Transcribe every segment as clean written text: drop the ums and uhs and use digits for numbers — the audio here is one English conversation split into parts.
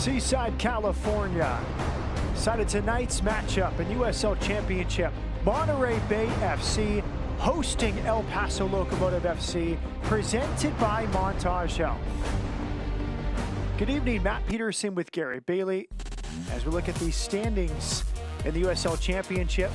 Seaside, California. Side of tonight's matchup in USL Championship. Monterey Bay FC hosting El Paso Locomotive FC, presented by Montage Health. Good evening, Matt Peterson with Gary Bailey. As we look at these standings in the USL Championship,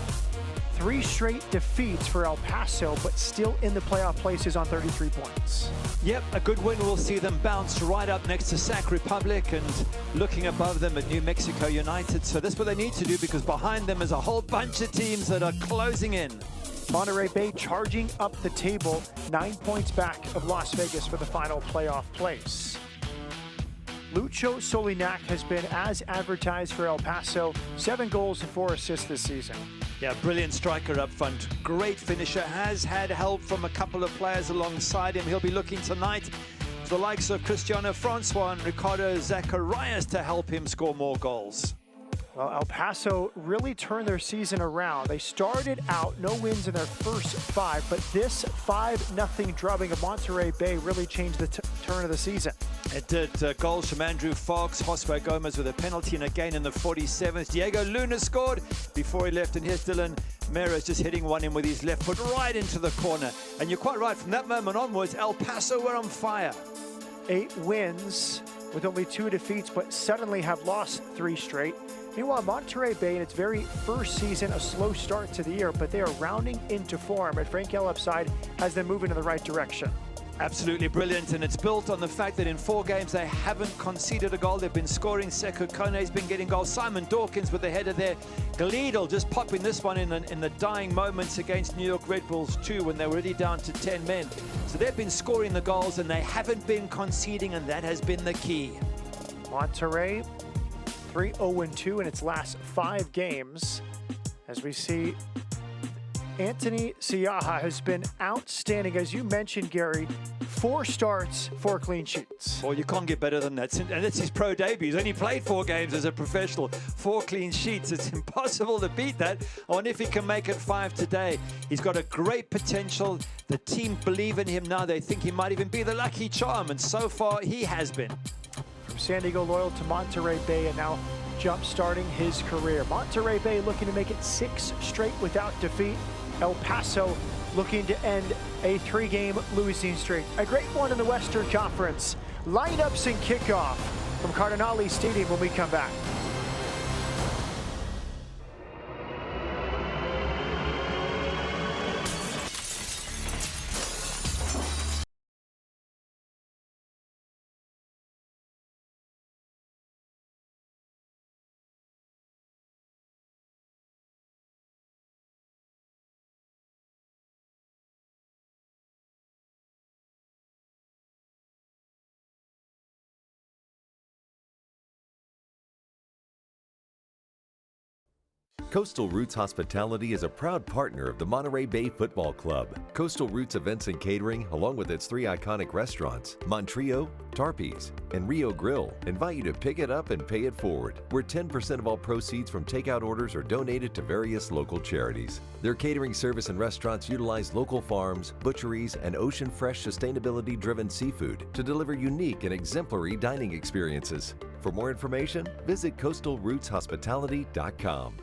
3 straight defeats for El Paso, but still in the playoff places on 33 points. Yep, a good win will see them bounce right up next to Sac Republic and looking above them at New Mexico United. So that's what they need to do, because behind them is a whole bunch of teams that are closing in. Monterey Bay charging up the table, 9 points back of Las Vegas for the final playoff place. Lucho Solinac has been as advertised for El Paso, 7 goals and 4 assists this season. Yeah, brilliant striker up front, great finisher, has had help from a couple of players alongside him. He'll be looking tonight for the likes of Cristiano Francois and Ricardo Zacharias to help him score more goals. Well, El Paso really turned their season around. They started out no wins in their first 5, but this 5-0 drubbing of Monterey Bay really changed the turn of the season. It did. Goals from Andrew Fox, Josue Gomez with a penalty, and again in the 47th, Diego Luna scored before he left, and here's Dylan Meras just hitting one in with his left foot right into the corner. And you're quite right, from that moment onwards, El Paso were on fire. 8 wins with only 2 defeats, but suddenly have lost 3 straight. Meanwhile, Monterey Bay in its very first season, a slow start to the year, but they are rounding into form, and Frank Yell upside has them moving in the right direction. Absolutely brilliant, and it's built on the fact that in 4 games they haven't conceded a goal. They've been scoring. Sekou Kone's been getting goals. Simon Dawkins with the header there. Gleedel just popping this one in the dying moments against New York Red Bulls 2 when they were already down to 10 men. So they've been scoring the goals and they haven't been conceding, and that has been the key. Monterey 3-0-2 in its last 5 games. As we see, Anthony Siaha has been outstanding. As you mentioned, Gary, 4 starts, 4 clean sheets. Well, you can't get better than that. And it's his pro debut. He's only played 4 games as a professional. 4 clean sheets. It's impossible to beat that. I wonder if he can make it 5 today. He's got a great potential. The team believe in him now. They think he might even be the lucky charm. And so far, he has been. From San Diego Loyal to Monterey Bay, and now jump-starting his career. Monterey Bay looking to make it 6 straight without defeat. El Paso looking to end a 3-game losing streak. A great one in the Western Conference. Lineups and kickoff from Cardinale Stadium when we come back. Coastal Roots Hospitality is a proud partner of the Monterey Bay Football Club. Coastal Roots Events and Catering, along with its 3 iconic restaurants, Montrio, Tarpe's, and Rio Grill, invite you to pick it up and pay it forward, where 10% of all proceeds from takeout orders are donated to various local charities. Their catering service and restaurants utilize local farms, butcheries, and ocean fresh sustainability-driven seafood to deliver unique and exemplary dining experiences. For more information, visit coastalrootshospitality.com.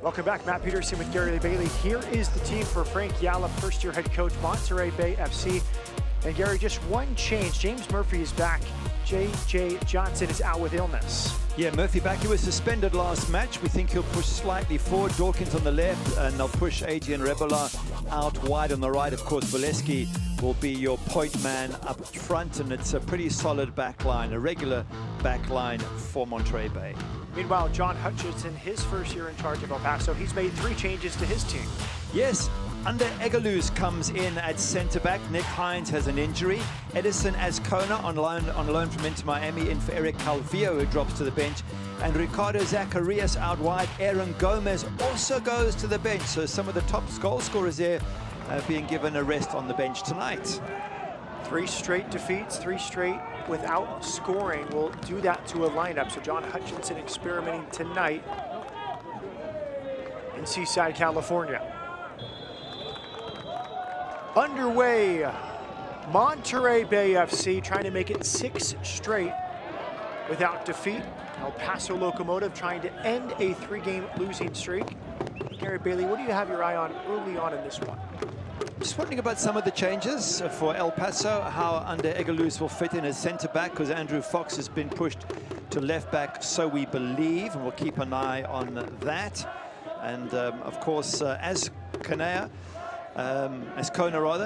Welcome back, Matt Peterson with Gary Bailey. Here is the team for Frank Yalla, first-year head coach, Monterey Bay FC. And Gary, just one change. James Murphy is back. J.J. Johnson is out with illness. Yeah, Murphy back. He was suspended last match. We think he'll push slightly forward. Dawkins on the left, and they'll push Adrian Rebola out wide on the right. Of course, Valeski will be your point man up front, and it's a pretty solid back line, a regular back line for Monterey Bay. Meanwhile, John Hutchinson, his first year in charge of El Paso, he's made 3 changes to his team. Yes, Under Egaluz comes in at centre back. Nick Hines has an injury. Edison Azcona on loan from Inter Miami, in for Eric Calvillo, who drops to the bench. And Ricardo Zacharias out wide. Aaron Gomez also goes to the bench. So some of the top goal scorers there being given a rest on the bench tonight. 3 straight defeats, 3 straight without scoring will do that to a lineup. So John Hutchinson experimenting tonight in Seaside, California. Underway, Monterey Bay FC trying to make it 6 straight without defeat. El Paso Locomotive trying to end a 3-game losing streak. Gary Bailey, what do you have your eye on early on in this one? Just wondering about some of the changes for El Paso, how Under Egaluz will fit in as centre-back, because Andrew Fox has been pushed to left-back, so we believe, and we'll keep an eye on that. And of course, as Kona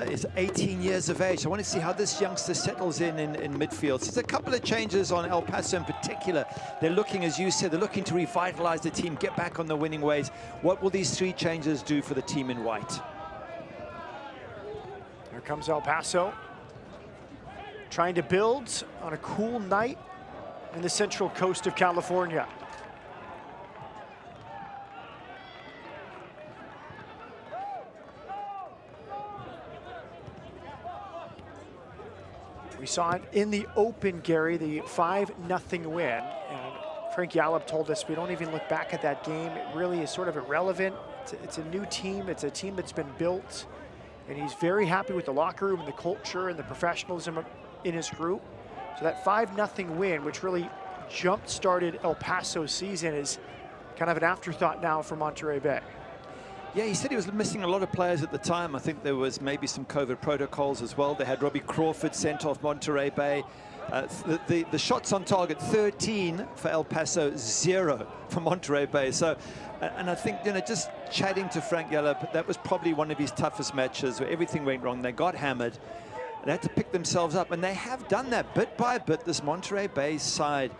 is 18 years of age. I want to see how this youngster settles in midfield. So there's a couple of changes on El Paso in particular. They're looking, as you said, they're looking to revitalize the team, get back on the winning ways. What will these 3 changes do for the team in white? Here comes El Paso, trying to build on a cool night in the central coast of California. We saw it in the Open, Gary, the 5-0 win. And Frank Yallop told us we don't even look back at that game. It really is sort of irrelevant. It's a new team. It's a team that's been built. And he's very happy with the locker room and the culture and the professionalism in his group. So that 5-0 win, which really jump-started El Paso's season, is kind of an afterthought now for Monterey Bay. Yeah, he said he was missing a lot of players at the time. I think there was maybe some COVID protocols as well. They had Robbie Crawford sent off Monterey Bay. The shots on target, 13 for El Paso, 0 for Monterey Bay. So, and I think, just chatting to Frank Yallop, that was probably one of his toughest matches where everything went wrong. They got hammered. They had to pick themselves up, and they have done that bit by bit. This Monterey Bay side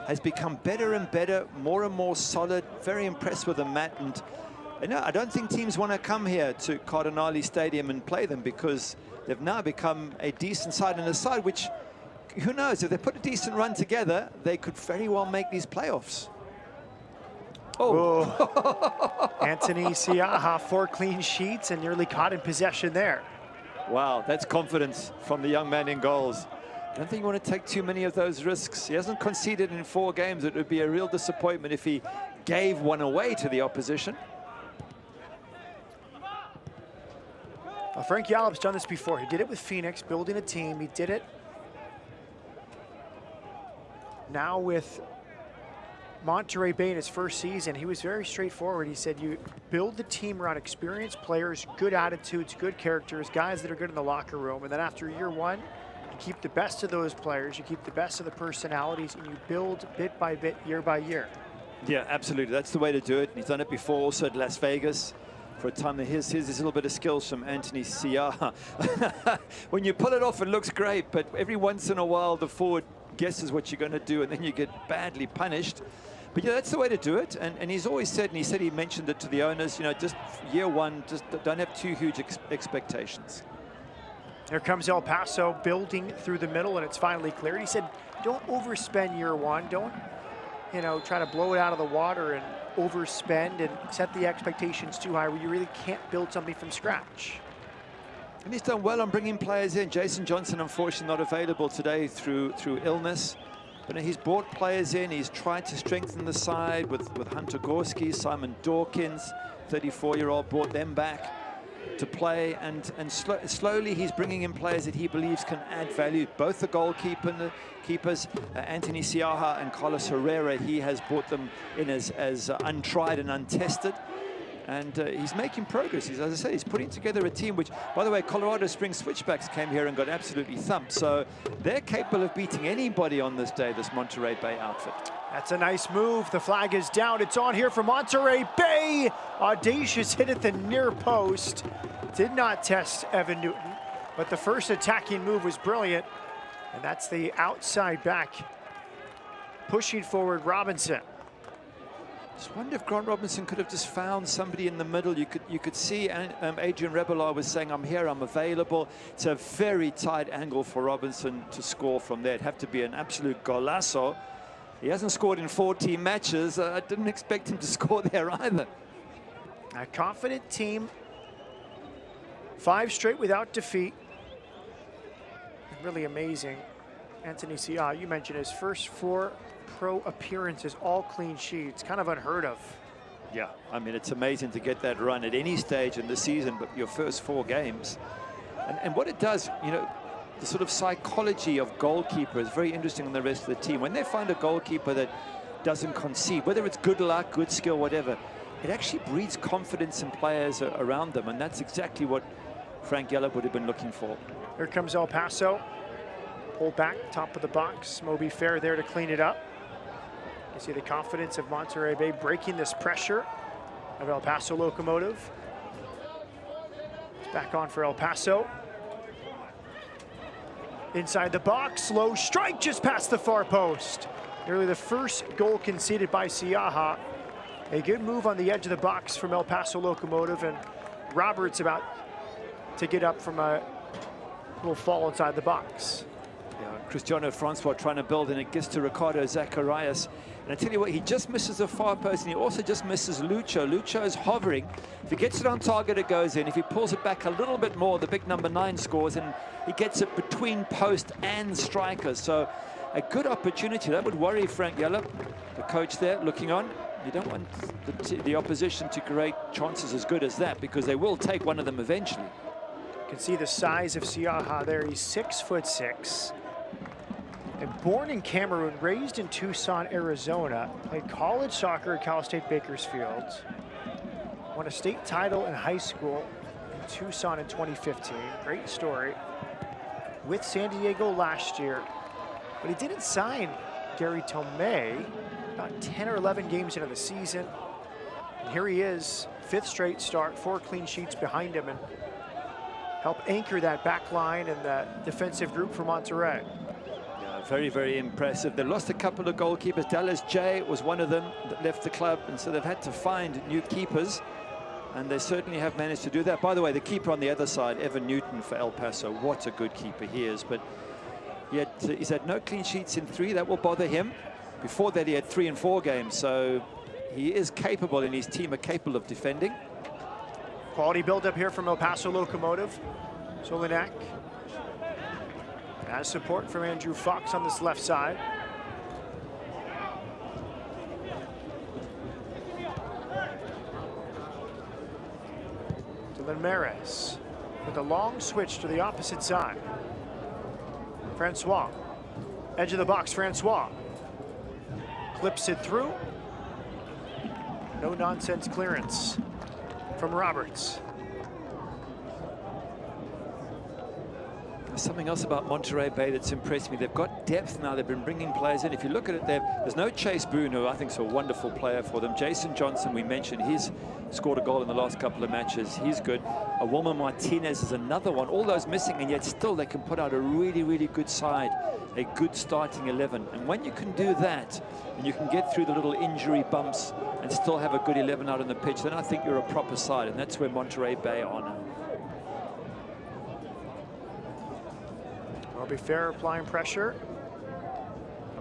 has become better and better, more and more solid. Very impressed with the mat. And I don't think teams want to come here to Cardinale Stadium and play them, because they've now become a decent side, and a side which, who knows, if they put a decent run together, they could very well make these playoffs. Oh, Anthony Siaha, 4 clean sheets and nearly caught in possession there. Wow, that's confidence from the young man in goals. I don't think you want to take too many of those risks. He hasn't conceded in 4 games. It would be a real disappointment if he gave one away to the opposition. Well, Frank Yallop's done this before. He did it with Phoenix, building a team. He did it now with Monterey Bay in his first season. He was very straightforward. He said you build the team around experienced players, good attitudes, good characters, guys that are good in the locker room. And then after year 1, you keep the best of those players, you keep the best of the personalities, and you build bit by bit, year by year. Yeah, absolutely. That's the way to do it. He's done it before also at Las Vegas. For a time, here's a little bit of skills from Anthony Siaha. When you pull it off, it looks great, but every once in a while, the forward guesses what you're going to do, and then you get badly punished. But yeah, that's the way to do it. And he's always said, and he mentioned it to the owners, just year 1, just don't have too huge expectations. Here comes El Paso building through the middle, and it's finally cleared. He said, don't overspend year 1. Don't, try to blow it out of the water and overspend and set the expectations too high where you really can't build something from scratch. And he's done well on bringing players in. Jason Johnson, unfortunately, not available today through illness. But he's brought players in. He's tried to strengthen the side with Hunter Gorski, Simon Dawkins, 34-year-old, brought them back to play. And slowly he's bringing in players that he believes can add value. Both the goalkeeper and the keepers, Anthony Siaha and Carlos Herrera, he has brought them in as untried and untested. And he's making progress. As I say, he's putting together a team which, by the way, Colorado Springs Switchbacks came here and got absolutely thumped. So they're capable of beating anybody on this day, this Monterey Bay outfit. That's a nice move. The flag is down. It's on here for Monterey Bay. Audacious hit at the near post. Did not test Evan Newton, but the first attacking move was brilliant. And that's the outside back pushing forward Robinson. Just wonder if Grant Robinson could have just found somebody in the middle. You could see Adrian Rebelar was saying, I'm here, I'm available. It's a very tight angle for Robinson to score from there. It'd have to be an absolute golazo. He hasn't scored in 14 matches. I didn't expect him to score there either. A confident team. 5 straight without defeat. Really amazing. Anthony Sia, you mentioned his first 4 pro appearances, all clean sheets, kind of unheard of. Yeah, I mean, it's amazing to get that run at any stage in the season, but your first 4 games. And what it does, you know, the sort of psychology of goalkeeper is very interesting in the rest of the team. When they find a goalkeeper that doesn't concede, whether it's good luck, good skill, whatever, it actually breeds confidence in players around them, and that's exactly what Frank Yellop would have been looking for. Here comes El Paso. Pull back, top of the box. Moby Fair there to clean it up. You see the confidence of Monterey Bay breaking this pressure of El Paso Locomotive. It's back on for El Paso. Inside the box, low strike just past the far post. Nearly the first goal conceded by Siaha. A good move on the edge of the box from El Paso Locomotive, and Roberts about to get up from a little fall inside the box. Yeah, Cristiano Francois trying to build, and it gets to Ricardo Zacharias. And I tell you what, he just misses the far post, and he also just misses Lucho. Lucho is hovering. If he gets it on target, it goes in. If he pulls it back a little bit more, the big number 9 scores, and he gets it between post and strikers. So a good opportunity. That would worry Frank Yellop, the coach there, looking on. You don't want the opposition to create chances as good as that, because they will take one of them eventually. You can see the size of Siaha there. He's 6'6". And born in Cameroon, raised in Tucson, Arizona, played college soccer at Cal State Bakersfield, won a state title in high school in Tucson in 2015. Great story. With San Diego last year, but he didn't sign Gary Tomei about 10 or 11 games into the season. And here he is, 5th straight start, 4 clean sheets behind him, and help anchor that back line and the defensive group for Monterey. Very, very impressive. They lost a couple of goalkeepers. Dallas J was one of them that left the club, and so they've had to find new keepers, and they certainly have managed to do that. By the way, the keeper on the other side, Evan Newton for El Paso, what a good keeper he is. But yet he's had no clean sheets in 3. That will bother him. Before that, he had 3 in 4 games, so he is capable, and his team are capable of defending. Quality build-up here from El Paso Locomotive. Solinak has support from Andrew Fox on this left side. Dylan Mares with a long switch to the opposite side. Francois, edge of the box, Francois. Clips it through. No nonsense clearance from Roberts. There's something else about Monterey Bay that's impressed me. They've got depth now. They've been bringing players in. If you look at it, there's no Chase Boone, who I think is a wonderful player for them. Jason Johnson, we mentioned, he's scored a goal in the last couple of matches. He's good. Wilmer Martinez is another one. All those missing, and yet still they can put out a really, really good side, a good starting 11. And when you can do that, and you can get through the little injury bumps and still have a good 11 out on the pitch, then I think you're a proper side, and that's where Monterey Bay are now. Be Fair applying pressure.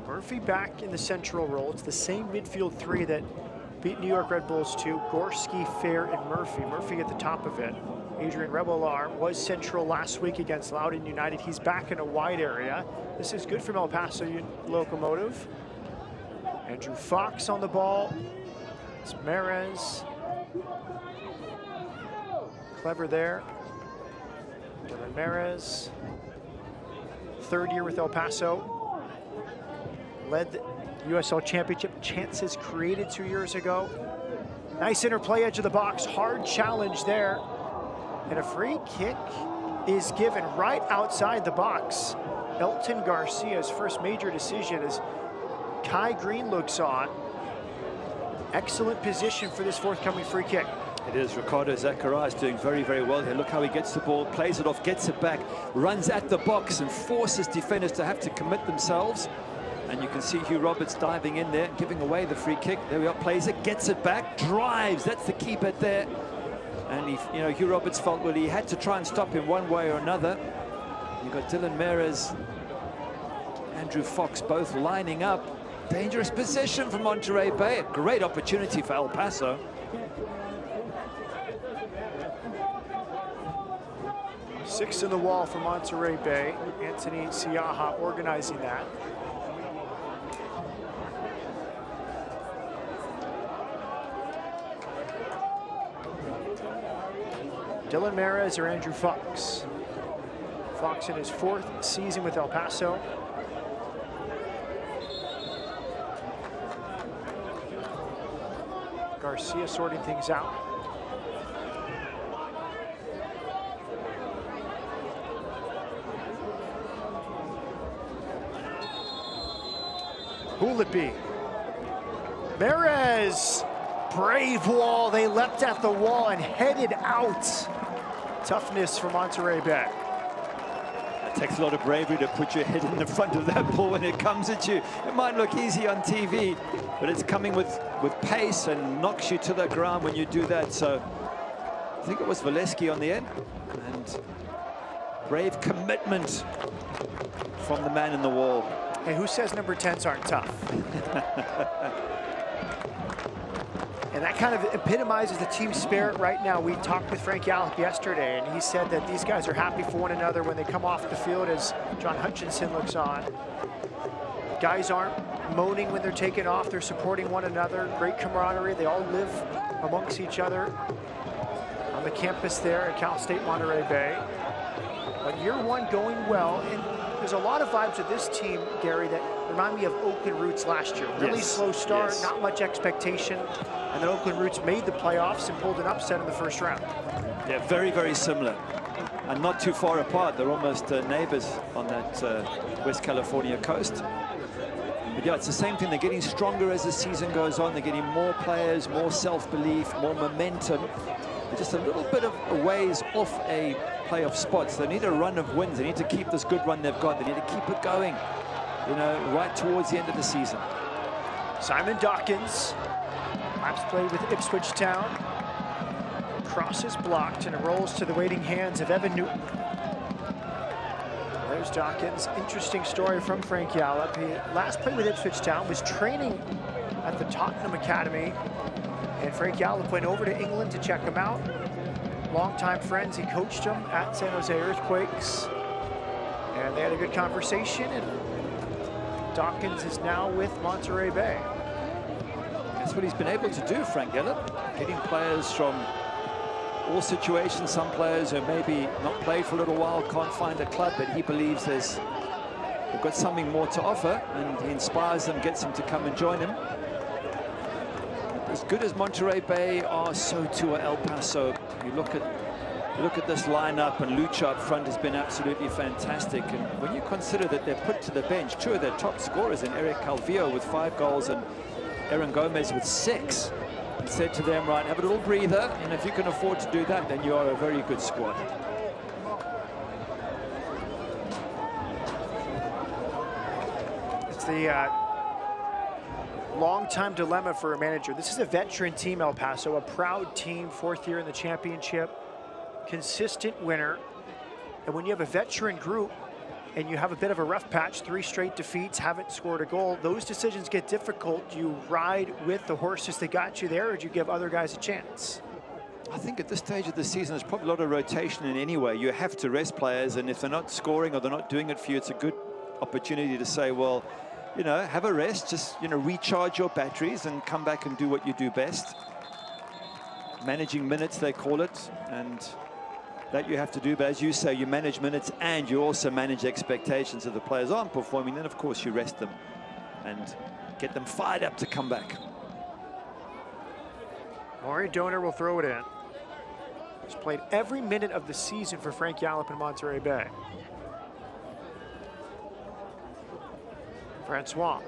Murphy back in the central role. It's the same midfield 3 that beat New York Red Bulls 2. Gorski, Fair, and Murphy. Murphy at the top of it. Adrian Rebelar was central last week against Loudoun United. He's back in a wide area. This is good from El Paso Locomotive. Andrew Fox on the ball. It's Mares. Clever there. Dylan Mares. 3rd year with El Paso. Led the USL Championship. Chances created 2 years ago. Nice interplay edge of the box, hard challenge there. And a free kick is given right outside the box. Elton Garcia's first major decision as Kai Green looks on. Excellent position for this forthcoming free kick. It is. Ricardo Zacharias doing very, very well here. Look how he gets the ball, plays it off, gets it back, runs at the box and forces defenders to have to commit themselves. And you can see Hugh Roberts diving in there, giving away the free kick. There we are, plays it, gets it back, drives. That's the key bit there. And Hugh Roberts felt, well, he had to try and stop him one way or another. You've got Dylan Meres, Andrew Fox both lining up. Dangerous position for Monterey Bay. A great opportunity for El Paso. Six in the wall for Monterey Bay. Anthony Siaha organizing that. Dylan Meres or Andrew Fox? Fox in his 4th season with El Paso. Garcia sorting things out. Who'll it be? Meres, brave wall. They leapt at the wall and headed out. Toughness for Monterey Bay. It takes a lot of bravery to put your head in the front of that ball when it comes at you. It might look easy on TV, but it's coming with pace and knocks you to the ground when you do that. So I think it was Valesky on the end. And brave commitment from the man in the wall. Hey, who says number 10s aren't tough? And that kind of epitomizes the team spirit right now. We talked with Frank Yallop yesterday, and he said that these guys are happy for one another when they come off the field as John Hutchinson looks on. Guys aren't moaning when they're taken off. They're supporting one another. Great camaraderie. They all live amongst each other on the campus there at Cal State Monterey Bay. But year one going well, and there's a lot of vibes of this team, Gary, that remind me of Oakland Roots last year. Really slow start, not much expectation, and then Oakland Roots made the playoffs and pulled an upset in the first round. Yeah, very, very similar, and not too far apart. They're almost neighbors on that West California coast. But yeah, it's the same thing. They're getting stronger as the season goes on. They're getting more players, more self-belief, more momentum. They're just a little bit of a ways off a playoff spot. So they need a run of wins. They need to keep this good run they've got. They need to keep it going, right towards the end of the season. Simon Dawkins, laps played with Ipswich Town. Cross is blocked and it rolls to the waiting hands of Evan Newton. There's Dawkins. Interesting story from Frank Yallop. He last played with Ipswich Town, was training at the Tottenham Academy, and Frank Yallop went over to England to check him out. Longtime friends, he coached him at San Jose Earthquakes, and they had a good conversation, and Dawkins is now with Monterey Bay. That's what he's been able to do, Frank Yallop, getting players from all situations. Some players who maybe not played for a little while can't find a club, but he believes they've got something more to offer, and he inspires them, gets them to come and join him. As good as Monterey Bay are, so too are El Paso. You look at this lineup, and Lucha up front has been absolutely fantastic. And when you consider that they're put to the bench, two of their top scorers in Eric Calvillo with 5 goals and Aaron Gomez with 6, and said to them, right, have a little breather, and if you can afford to do that, then you are a very good squad. It's the long-time dilemma for a manager. This is a veteran team, El Paso, a proud team, 4th year in the championship, consistent winner. And when you have a veteran group and you have a bit of a rough patch, 3 straight defeats, haven't scored a goal, those decisions get difficult. Do you ride with the horses that got you there, or do you give other guys a chance? I think at this stage of the season, there's probably a lot of rotation in any way. You have to rest players, and if they're not scoring or they're not doing it for you, it's a good opportunity to say, well, have a rest, just, recharge your batteries and come back and do what you do best. Managing minutes, they call it, and that you have to do. But as you say, you manage minutes and you also manage expectations. If the players aren't performing, then of course you rest them and get them fired up to come back. Maury Donor will throw it in. He's played every minute of the season for Frank Yallop in Monterey Bay. Francois.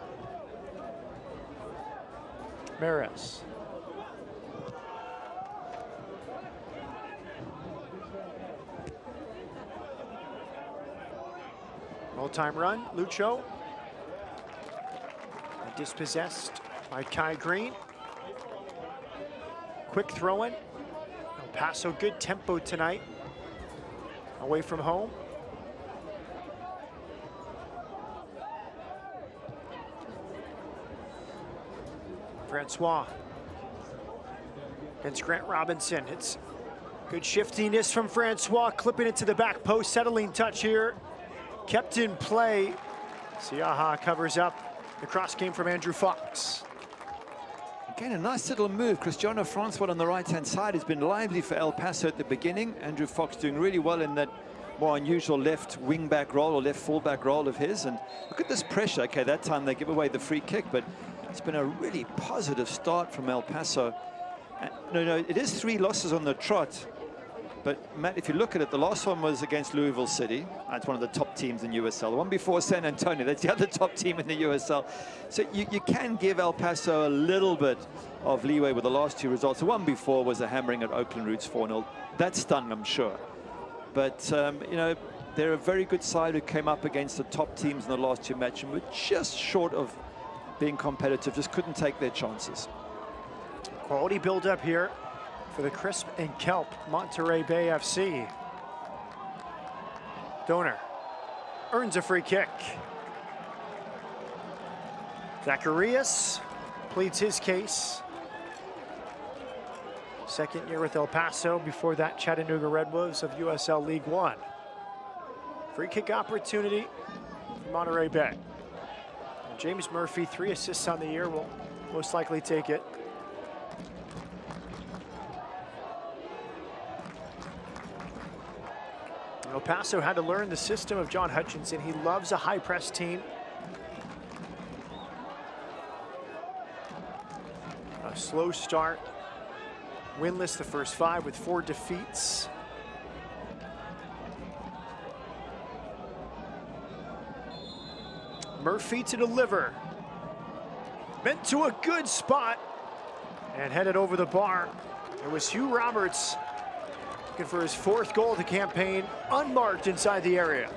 Maris. All-time run, Lucho. And dispossessed by Kai Green. Quick throw-in. El Paso, good tempo tonight. Away from home. Francois against Grant Robinson. It's good shiftiness from Francois, clipping it to the back post. Settling touch here. Kept in play. Siaha covers up. The cross came from Andrew Fox. Again, a nice little move. Cristiano Francois on the right-hand side has been lively for El Paso at the beginning. Andrew Fox doing really well in that more unusual left wing-back role or left full-back role of his. And look at this pressure. Okay, that time they give away the free kick, but it's been a really positive start from El Paso. No, it is 3 losses on the trot. But Matt, if you look at it, the last one was against Louisville City. That's one of the top teams in USL. The one before San Antonio, that's the other top team in the USL. So you can give El Paso a little bit of leeway with the last 2 results. The one before was a hammering at Oakland Roots 4-0. That stung, I'm sure. But, you know, they're a very good side who came up against the top teams in the last 2 matches and were just short of being competitive, just couldn't take their chances. Quality build-up here for the Crisp and Kelp Monterey Bay FC. Donor earns a free kick. Zacharias pleads his case. Second year with El Paso, before that Chattanooga Redwolves of USL League One. Free kick opportunity for Monterey Bay. James Murphy, 3 assists on the year, will most likely take it. El Paso had to learn the system of John Hutchinson. He loves a high press team. A slow start. Winless the first 5 with 4 defeats. Murphy to deliver. Meant to a good spot. And headed over the bar. It was Hugh Roberts looking for his 4th goal of the campaign, unmarked inside the area.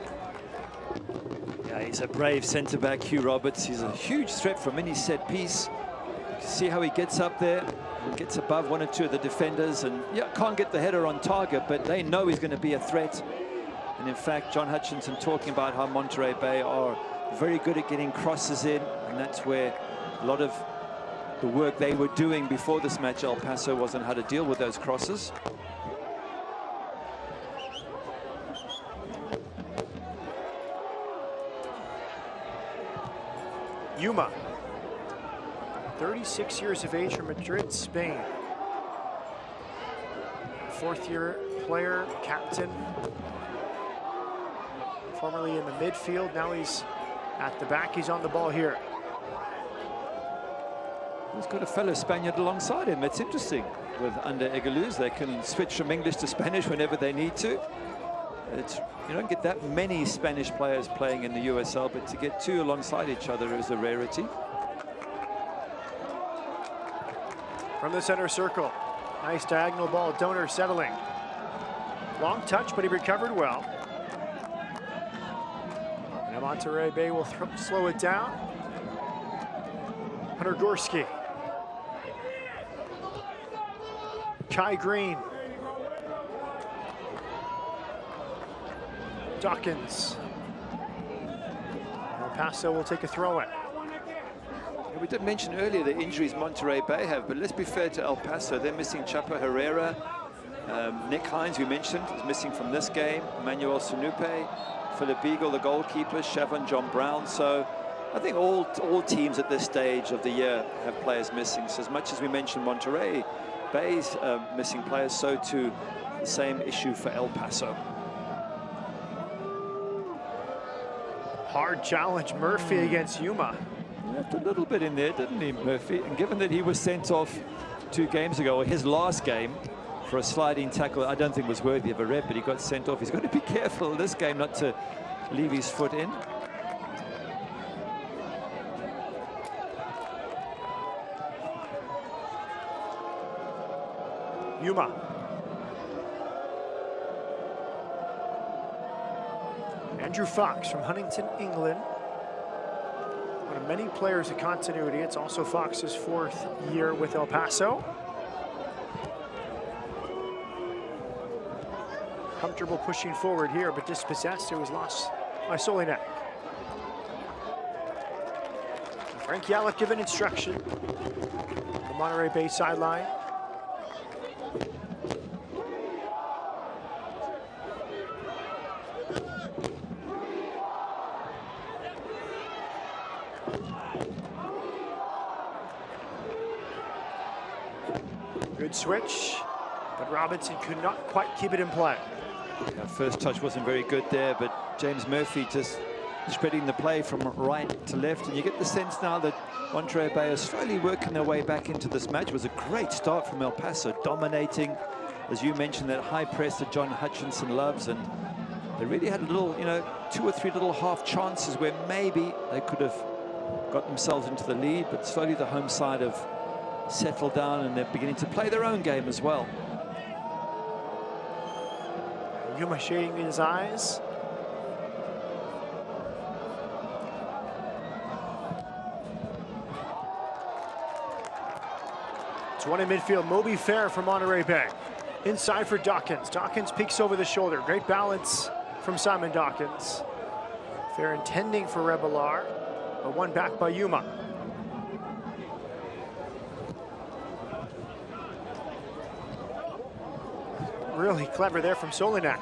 Yeah, he's a brave centre-back, Hugh Roberts. He's a huge threat from any set piece. You can see how he gets up there and gets above 1 or 2 of the defenders. And yeah, can't get the header on target, but they know he's going to be a threat. And in fact, John Hutchinson talking about how Monterey Bay are very good at getting crosses in, and that's where a lot of the work they were doing before this match, El Paso, was on how to deal with those crosses. Yuma, 36 years of age from Madrid, Spain. 4th-year player, captain. Formerly in the midfield, now he's at the back. He's on the ball here. He's got a fellow Spaniard alongside him. It's interesting with under Egaluz. They can switch from English to Spanish whenever they need to. You don't get that many Spanish players playing in the USL, but to get 2 alongside each other is a rarity. From the center circle, nice diagonal ball, Donor settling. Long touch, but he recovered well. And Monterey Bay will slow it down. Hunter Gorski. Kai Green. Dawkins. El Paso will take a throw-in. We did mention earlier the injuries Monterey Bay have, but let's be fair to El Paso. They're missing Chapo Herrera. Nick Hines, we mentioned, is missing from this game. Emmanuel Sunupe, Philip Beagle, the goalkeeper, Shavon John Brown. So I think all teams at this stage of the year have players missing. So as much as we mentioned Monterey Bay's missing players, so too the same issue for El Paso. Hard challenge, Murphy against Yuma. He left a little bit in there, didn't he, Murphy? And given that he was sent off 2 games ago, or his last game, for a sliding tackle I don't think was worthy of a red, but he got sent off. He's got to be careful this game not to leave his foot in. Yuma. Andrew Fox from Huntington, England. One of many players of continuity. It's also Fox's 4th year with El Paso. Comfortable pushing forward here, but dispossessed. It was lost by Solinek. Frank Yallop given instruction. The Monterey Bay sideline. Good switch, but Robinson could not quite keep it in play. Yeah, first touch wasn't very good there, but James Murphy just spreading the play from right to left, and you get the sense now that Monterey Bay is slowly working their way back into this match. It was a great start from El Paso, dominating, as you mentioned, that high press that John Hutchinson loves, and they really had a little, 2 or 3 little half chances where maybe they could have got themselves into the lead, but slowly the home side have settled down and they're beginning to play their own game as well. Yuma shading in his eyes. It's one in midfield. Moby Fair from Monterey Bay. Inside for Dawkins. Dawkins peeks over the shoulder. Great balance from Simon Dawkins. Fair intending for Rebelar, but one back by Yuma. Really clever there from Solinek.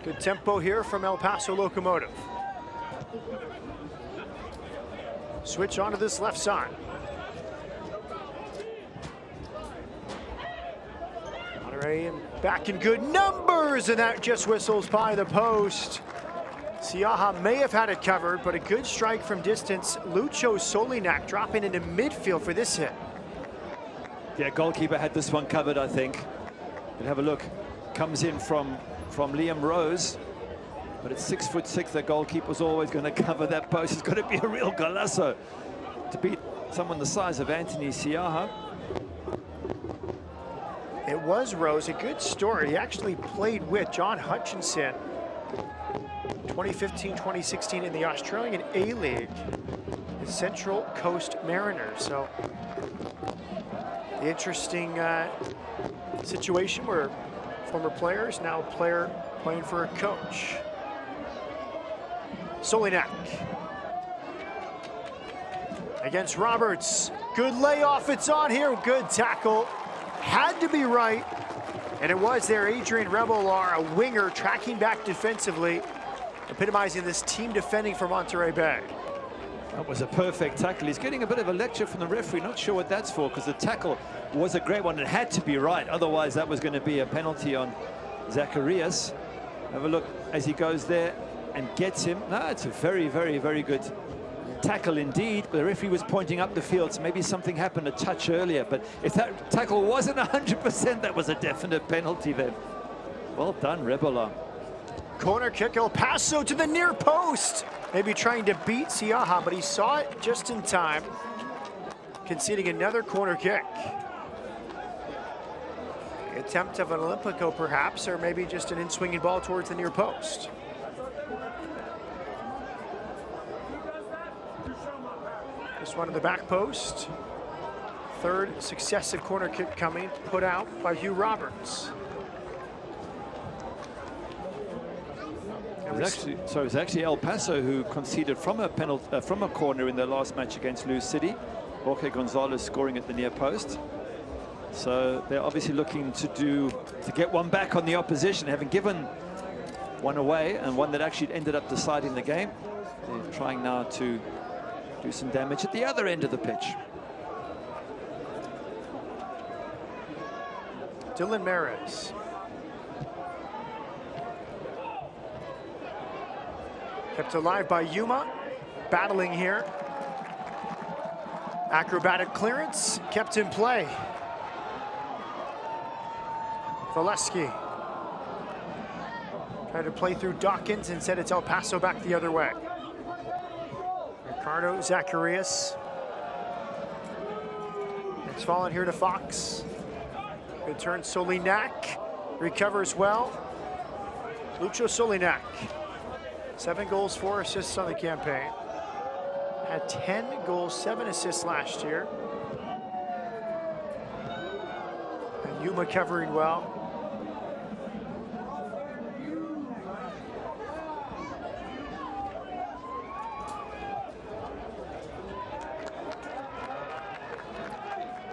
Good tempo here from El Paso Locomotive. Switch onto this left side. Monterey back in good numbers, and that just whistles by the post. Siaha may have had it covered, but a good strike from distance. Lucho Solinek dropping into midfield for this hit. Yeah, goalkeeper had this one covered, I think. But have a look. Comes in from Liam Rose, but at 6'6", the goalkeeper's always going to cover that post. It's got to be a real golazo to beat someone the size of Anthony Siaha. It was Rose, a good story. He actually played with John Hutchinson 2015-2016 in the Australian A-League, the Central Coast Mariners. So the interesting situation where former players, now a player playing for a coach. Solinek against Roberts. Good layoff, it's on here. Good tackle, had to be right, and it was there. Adrian Rebelar, a winger, tracking back defensively, epitomizing this team defending for Monterey Bay. That was a perfect tackle. He's getting a bit of a lecture from the referee. Not sure what that's for, because the tackle was a great one. It had to be right. Otherwise, that was going to be a penalty on Zacharias. Have a look as he goes there and gets him. No, it's a very, very, very good tackle indeed. The referee was pointing up the field, so maybe something happened a touch earlier. But if that tackle wasn't 100%, that was a definite penalty then. Well done, Rebelar. Corner kick, El Paso to the near post. Maybe trying to beat Siaha, but he saw it just in time, conceding another corner kick. The attempt of an Olympico perhaps, or maybe just an in-swinging ball towards the near post. This one to the back post. Third successive corner kick coming, put out by Hugh Roberts. It was actually El Paso who conceded from a penalty, from a corner in their last match against Luz City. Jorge Gonzalez scoring at the near post. So they're obviously looking to get one back on the opposition, having given one away and one that actually ended up deciding the game. They're trying now to do some damage at the other end of the pitch. Dylan Maris. Kept alive by Yuma, battling here. Acrobatic clearance, kept in play. Valesky tried to play through Dawkins, instead it's El Paso back the other way. Ricardo Zacharias. It's fallen here to Fox. Good turn, Solinak recovers well. Lucho Solinak, 7 goals, 4 assists on the campaign. Had 10 goals, 7 assists last year. And Yuma covering well.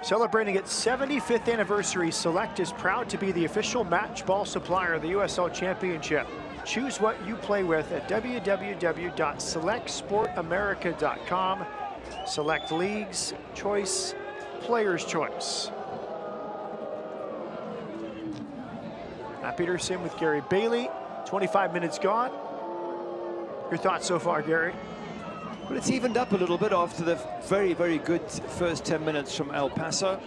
Celebrating its 75th anniversary, Select is proud to be the official match ball supplier of the USL Championship. Choose what you play with at www.selectsportamerica.com. Select leagues, choice, player's choice. Matt Peterson with Gary Bailey. 25 minutes gone. Your thoughts so far, Gary? Well, it's evened up a little bit after the very, very good first 10 minutes from El Paso.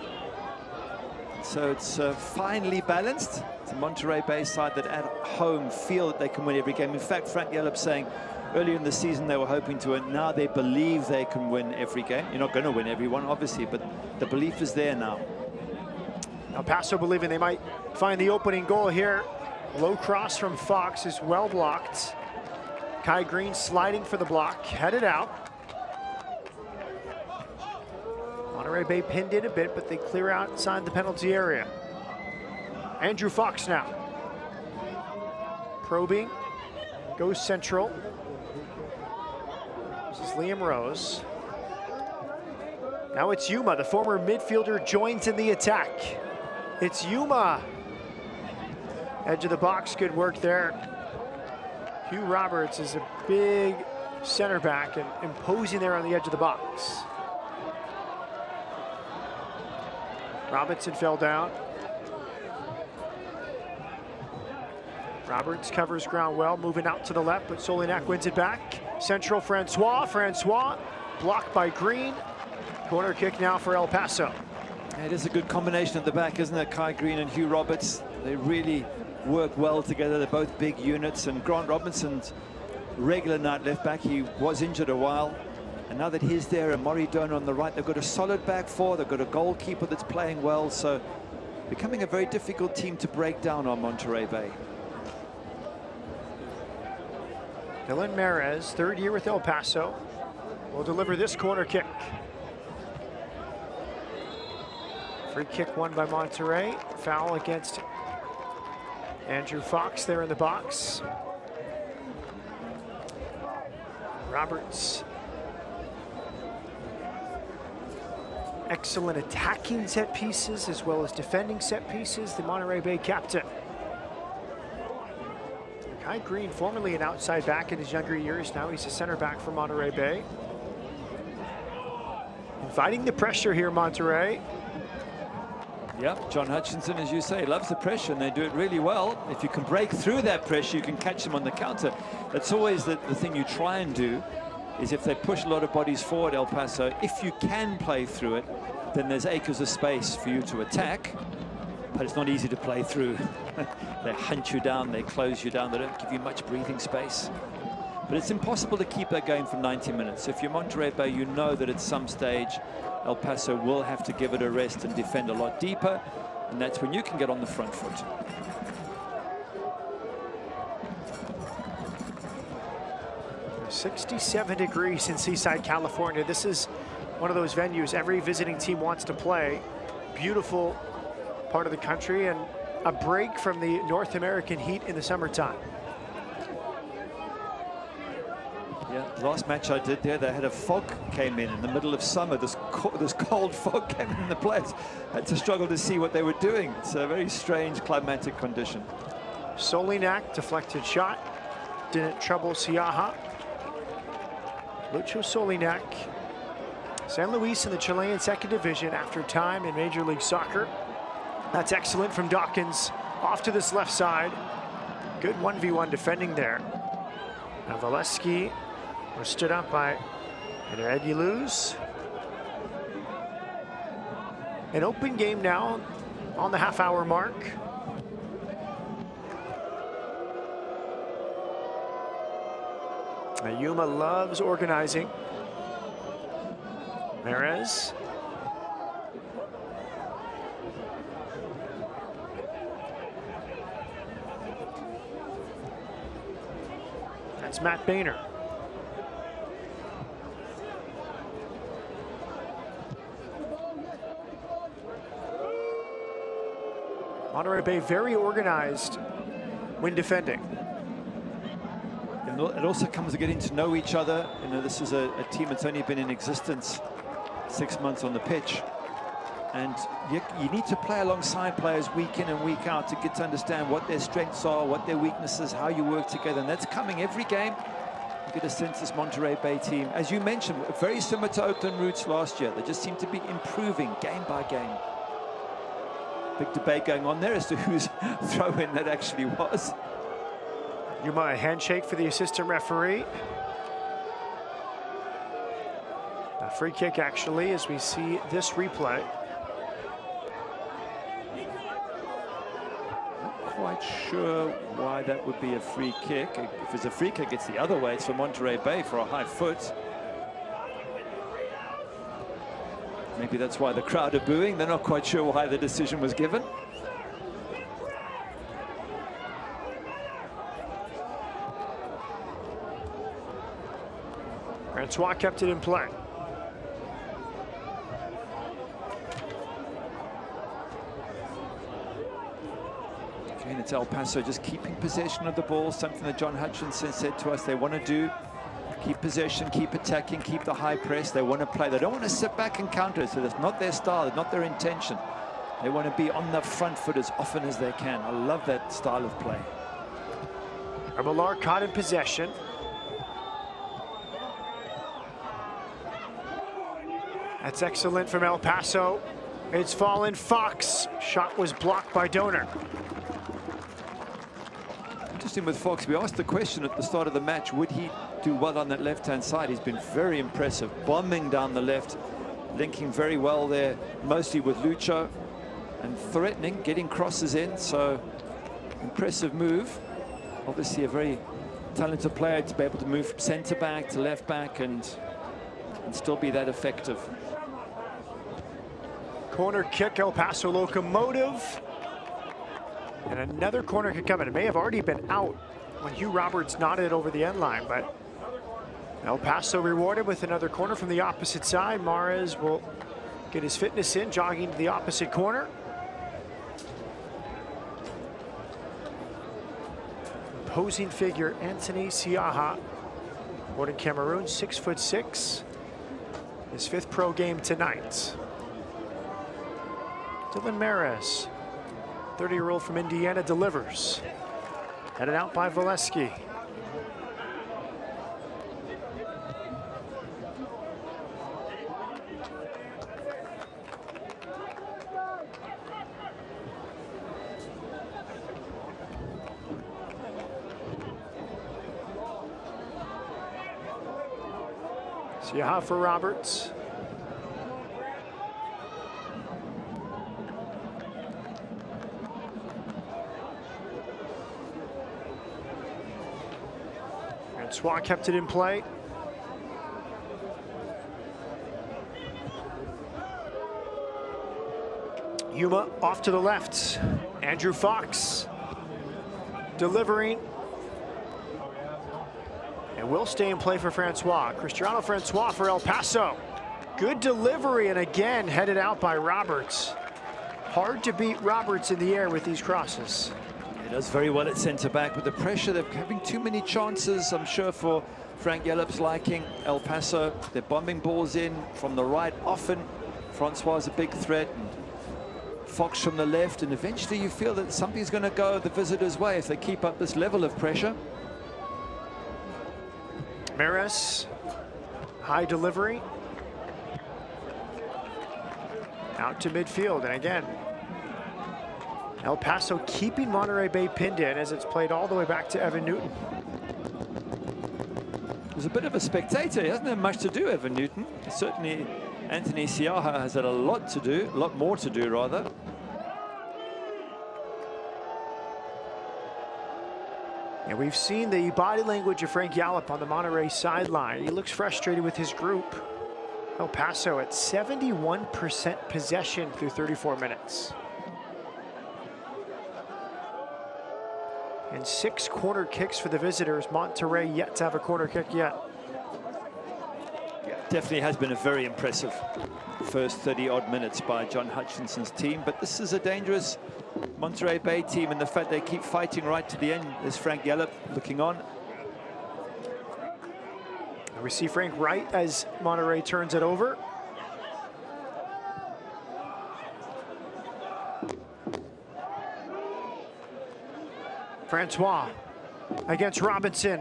So it's finely balanced. It's a Monterey Bay side that at home feel that they can win every game. In fact, Frank Yellup saying earlier in the season they were hoping to win. Now they believe they can win every game. You're not going to win every one, obviously, but the belief is there now. El Paso believing they might find the opening goal here. Low cross from Fox is well blocked. Kai Green sliding for the block, headed out. Monterey Bay pinned in a bit, but they clear outside the penalty area. Andrew Fox now. Probing, goes central. This is Liam Rose. Now it's Yuma, the former midfielder, joins in the attack. It's Yuma. Edge of the box, good work there. Hugh Roberts is a big center back and imposing there on the edge of the box. Robinson fell down. Roberts covers ground well, moving out to the left, but Solinak wins it back. Central Francois blocked by Green. Corner kick now for El Paso. It is a good combination at the back, isn't it? Kai Green and Hugh Roberts, they really work well together. They're both big units, and Grant Robinson's regular night left back. He was injured a while, and now that he's there and Maury Donor on the right, they've got a solid back four. They've got a goalkeeper that's playing well, so becoming a very difficult team to break down on Monterey Bay. Dylan Mares, third year with El Paso, will deliver this corner kick. Free kick won by Monterey. Foul against Andrew Fox there in the box. Roberts. Excellent attacking set pieces as well as defending set pieces, the Monterey Bay captain. Kai Green, formerly an outside back in his younger years, now he's a center back for Monterey Bay. Inviting the pressure here, Monterey. Yep, John Hutchinson, as you say, loves the pressure, and they do it really well. If you can break through that pressure, you can catch them on the counter. That's always the thing you try and do, is if they push a lot of bodies forward, El Paso, if you can play through it, then there's acres of space for you to attack, but it's not easy to play through. They hunt you down, they close you down, they don't give you much breathing space. But it's impossible to keep that going for 90 minutes. If you're Monterey Bay, you know that at some stage, El Paso will have to give it a rest and defend a lot deeper, and that's when you can get on the front foot. It's 67 degrees in Seaside, California. This is one of those venues every visiting team wants to play. Beautiful part of the country and a break from the North American heat in the summertime. Yeah, last match I did there, they had a fog came in the middle of summer. This cold fog came in the place. Had to struggle to see what they were doing. It's a very strange climatic condition. Solinak, deflected shot. Didn't trouble Siaha. Lucho Solinak. San Luis in the Chilean second division after time in Major League Soccer. That's excellent from Dawkins. Off to this left side. Good 1v1 defending there. Now Valesky was stood up by Eddie Luz. An open game now on the half-hour mark. Yuma loves organizing. Perez. That's Matt Boehner. Monterey Bay very organized when defending. And it also comes to getting to know each other. You know, this is a team that's only been in existence 6 months on the pitch. And you need to play alongside players week in and week out to get to understand what their strengths are, what their weaknesses, how you work together. And that's coming every game. You get a sense this Monterey Bay team, as you mentioned, very similar to Oakland Roots last year. They just seem to be improving game by game. Big debate going on there as to whose throw-in that actually was. Yuma, a handshake for the assistant referee. A free kick, actually, as we see this replay. Not quite sure why that would be a free kick. If it's a free kick, it's the other way. It's for Monterey Bay for a high foot. Maybe that's why the crowd are booing. They're not quite sure why the decision was given. Francois kept it in play. Again, it's El Paso just keeping possession of the ball, something that John Hutchinson said to us they want to do. Keep possession, keep attacking, keep the high press. They want to play. They don't want to sit back and counter, so that's not their style, that's not their intention. They want to be on the front foot as often as they can. I love that style of play. Millar caught in possession. That's excellent from El Paso. It's fallen. Fox. Shot was blocked by Donor. Interesting with Fox, we asked the question at the start of the match, would he do well on that left-hand side? He's been very impressive, bombing down the left, linking very well there, mostly with Lucho, and threatening, getting crosses in, so impressive move. Obviously a very talented player to be able to move from centre-back to left-back and still be that effective. Corner kick, El Paso Locomotive. And another corner kick coming. It may have already been out when Hugh Roberts nodded over the end line, but El Paso rewarded with another corner from the opposite side. Mares will get his fitness in, jogging to the opposite corner. Imposing figure, Anthony Siaha, born in Cameroon, 6'6". His 5th pro game tonight. Dylan Mares, 30-year-old from Indiana, delivers. Headed out by Valesky. Siaha for Roberts. Francois kept it in play. Yuma off to the left. Andrew Fox delivering. And will stay in play for Francois. Cristiano Francois for El Paso. Good delivery, and again headed out by Roberts. Hard to beat Roberts in the air with these crosses. He does very well at centre-back with the pressure. They're having too many chances, I'm sure, for Frank Yellop's liking. El Paso, they're bombing balls in from the right often. Francois is a big threat, and Fox from the left, and eventually you feel that something's going to go the visitors' way if they keep up this level of pressure. Mares, high delivery. Out to midfield, and again, El Paso keeping Monterey Bay pinned in as it's played all the way back to Evan Newton. He's a bit of a spectator. He hasn't had much to do, Evan Newton. Certainly, Anthony Siaha has had a lot to do, a lot more to do, rather. And we've seen the body language of Frank Yallop on the Monterey sideline. He looks frustrated with his group. El Paso at 71% possession through 34 minutes. And 6 corner kicks for the visitors. Monterey yet to have a corner kick yet. Yeah, definitely has been a very impressive first 30-odd minutes by John Hutchinson's team. But this is a dangerous Monterey Bay team, and the fact they keep fighting right to the end. There's Frank Yallop looking on. And we see Frank right as Monterey turns it over. Francois against Robinson.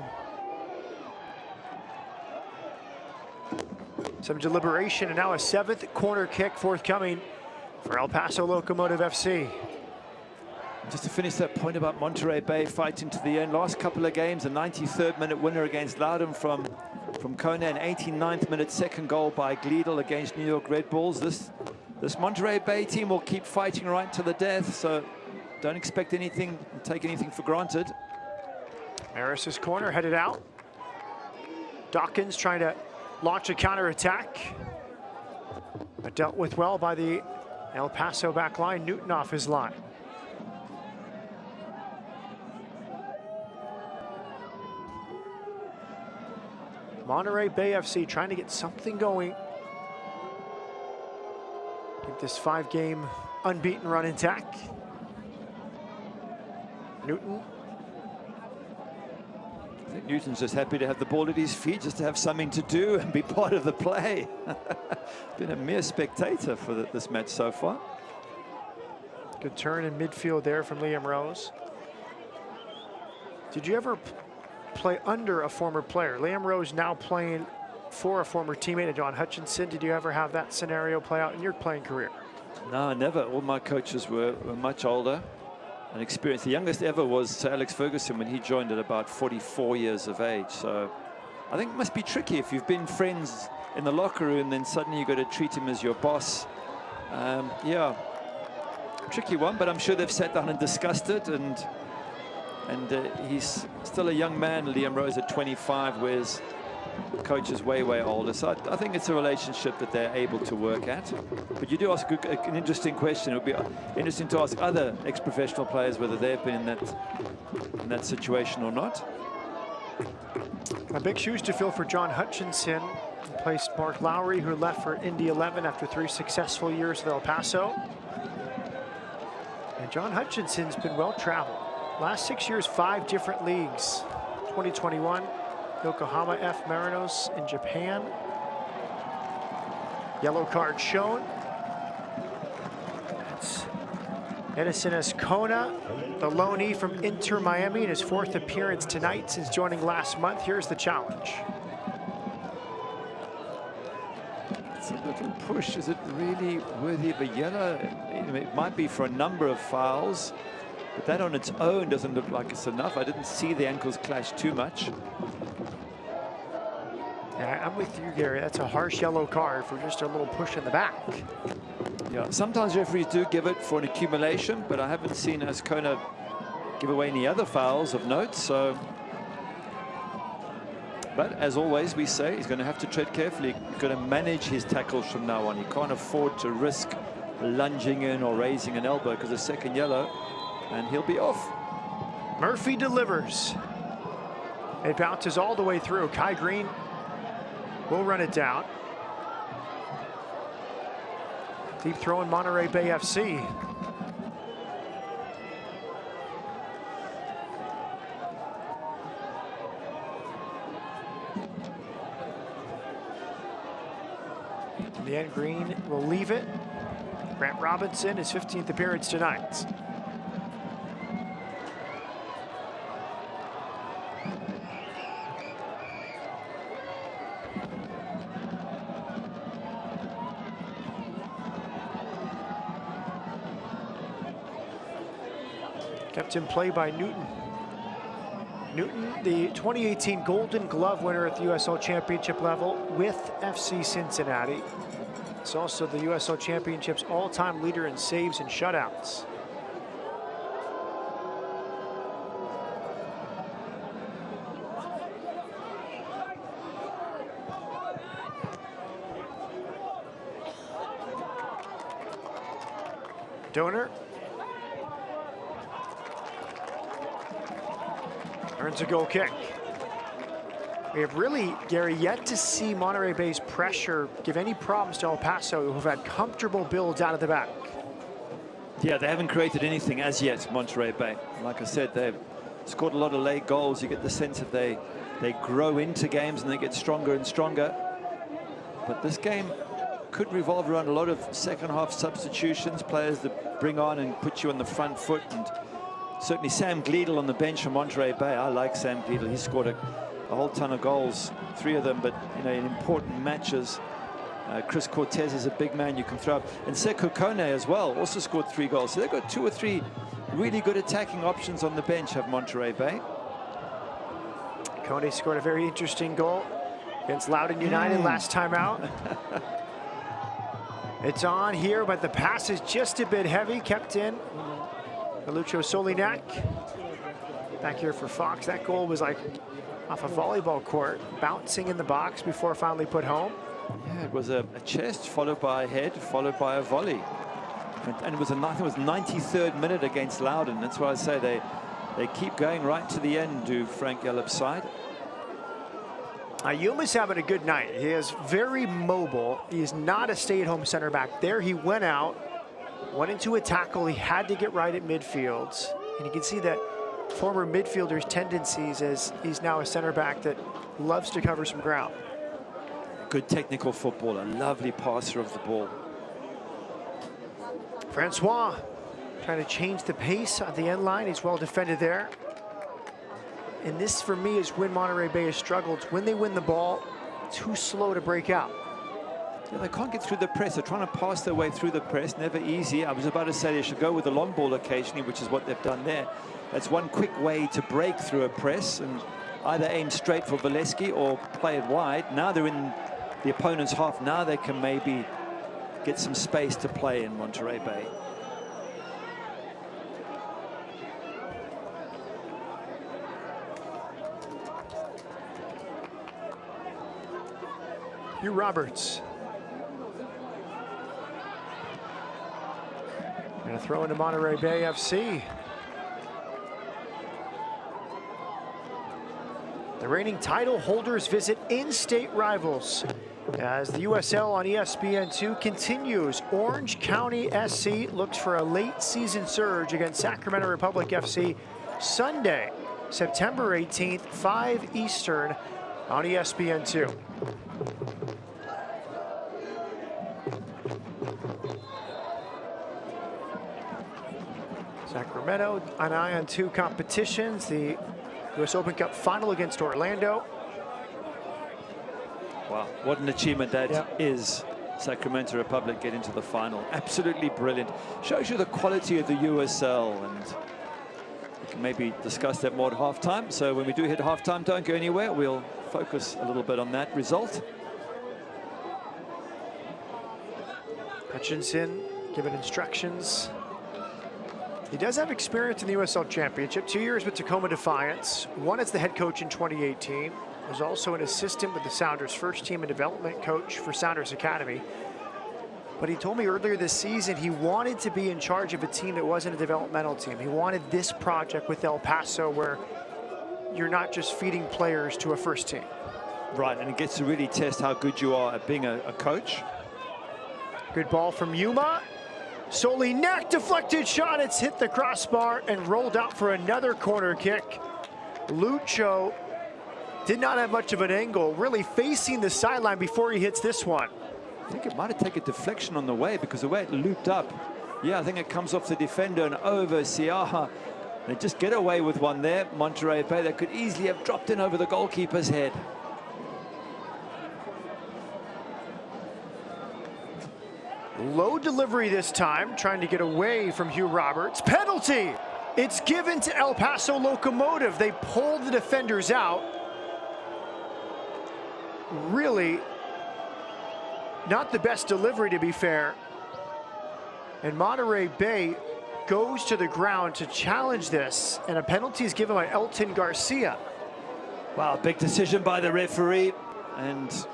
Some deliberation, and now a 7th corner kick forthcoming for El Paso Locomotive FC. Just to finish that point about Monterey Bay fighting to the end, last couple of games, a 93rd minute winner against Loudon from Kona, an 89th minute second goal by Gleadle against New York Red Bulls. This Monterey Bay team will keep fighting right to the death, so don't expect anything, take anything for granted. Maris's corner headed out. Dawkins trying to launch a counter-attack. But dealt with well by the El Paso back line. Newton off his line. Monterey Bay FC trying to get something going. Keep this 5-game unbeaten run intact. Newton. I think Newton's just happy to have the ball at his feet, just to have something to do and be part of the play. Been a mere spectator for this match so far. Good turn in midfield there from Liam Rose. Did you ever play under a former player? Liam Rose now playing for a former teammate of John Hutchinson. Did you ever have that scenario play out in your playing career? No, never. All my coaches were much older and experienced. The youngest ever was Sir Alex Ferguson when he joined at about 44 years of age. So I think it must be tricky if you've been friends in the locker room, then suddenly you've got to treat him as your boss. Yeah, tricky one, but I'm sure they've sat down and discussed it, and he's still a young man, Liam Rose, at 25, whereas the coach is way, way older. So I think it's a relationship that they're able to work at. But you do ask an interesting question. It would be interesting to ask other ex-professional players whether they've been in that situation or not. Big shoes to fill for John Hutchinson. Replaced Mark Lowry, who left for Indy 11 after 3 successful years with El Paso. And John Hutchinson's been well-traveled. Last 6 years, 5 different leagues. 2021, Yokohama F. Marinos in Japan. Yellow card shown. That's Edison Escona, the loanee from Inter Miami, in his 4th appearance tonight since joining last month. Here's the challenge. It's a little push. Is it really worthy of a yellow? It might be for a number of fouls, but that on its own doesn't look like it's enough. I didn't see the ankles clash too much. Yeah, I'm with you, Gary. That's a harsh yellow card for just a little push in the back. Yeah, sometimes referees do give it for an accumulation, but I haven't seen Ascona give away any other fouls of note. So, but as always, we say he's going to have to tread carefully. He's going to manage his tackles from now on. He can't afford to risk lunging in or raising an elbow, because a second yellow and he'll be off. Murphy delivers. It bounces all the way through. Kai Green will run it down. Deep throw in Monterey Bay FC. In the end, Green will leave it. Grant Robinson, his 15th appearance tonight. Kept in play by Newton. Newton, the 2018 Golden Glove winner at the USL Championship level with FC Cincinnati. It's also the USL Championship's all-time leader in saves and shutouts. Donor earns a goal kick. We have really, Gary, yet to see Monterey Bay's pressure give any problems to El Paso, who've had comfortable builds out of the back. Yeah, they haven't created anything as yet, Monterey Bay. Like I said, they've scored a lot of late goals. You get the sense that they grow into games and they get stronger and stronger. But this game could revolve around a lot of second half substitutions, players that bring on and put you on the front foot. And certainly Sam Gleadle on the bench for Monterey Bay. I like Sam Gleadle. He scored a whole ton of goals, 3 of them, but in important matches. Chris Cortez is a big man you can throw up. And Sekou Kone as well, also scored 3 goals. So they've got 2 or 3 really good attacking options on the bench, have Monterey Bay. Kone scored a very interesting goal against Loudoun United last time out. It's on here, but the pass is just a bit heavy, kept in. Lucho Solinak back here for Fox. That goal was like off a volleyball court, bouncing in the box before finally put home. Yeah, it was a chest, followed by a head, followed by a volley. And it was I think it was 93rd minute against Loudoun. That's why I say they keep going right to the end, do Frank Yallop's side. Yuma's having a good night. He is very mobile. He is not a stay-at-home center back. There he went out, went into a tackle. He had to get right at midfield. And you can see that former midfielder's tendencies as he's now a center back that loves to cover some ground. Good technical footballer, lovely passer of the ball. Francois trying to change the pace at the end line. He's well defended there. And this, for me, is when Monterey Bay has struggled. When they win the ball, too slow to break out. Yeah, they can't get through the press. They're trying to pass their way through the press. Never easy. I was about to say they should go with the long ball occasionally, which is what they've done there. That's one quick way to break through a press and either aim straight for Valesky or play it wide. Now they're in the opponent's half. Now they can maybe get some space to play in Monterey Bay. Hugh Roberts. Gonna throw into Monterey Bay FC. The reigning title holders visit in-state rivals as the USL on ESPN2 continues. Orange County SC looks for a late season surge against Sacramento Republic FC Sunday, September 18th, 5 Eastern on ESPN2. Sacramento, an eye on 2 competitions, the US Open Cup final against Orlando. Wow, what an achievement that is. Sacramento Republic get into the final. Absolutely brilliant. Shows you the quality of the USL, and we can maybe discuss that more at halftime. So when we do hit halftime, don't go anywhere. We'll focus a little bit on that result. Hutchinson given instructions. He does have experience in the USL Championship, 2 years with Tacoma Defiance, 1 as the head coach in 2018. Was also an assistant with the Sounders first team and development coach for Sounders Academy. But he told me earlier this season he wanted to be in charge of a team that wasn't a developmental team. He wanted this project with El Paso where you're not just feeding players to a first team. Right, and it gets to really test how good you are at being a coach. Good ball from Yuma. Solinak deflected shot. It's hit the crossbar and rolled out for another corner kick. Lucho did not have much of an angle, really facing the sideline before he hits this one. I think it might have taken a deflection on the way because the way it looped up. Yeah, I think it comes off the defender and over Siaha. They just get away with one there. Monterey Bay, that could easily have dropped in over the goalkeeper's head. Low delivery this time, trying to get away from Hugh Roberts. Penalty! It's given to El Paso Locomotive. They pulled the defenders out. Really not the best delivery, to be fair. And Monterey Bay goes to the ground to challenge this, and a penalty is given by Elton Garcia. Wow, big decision by the referee, and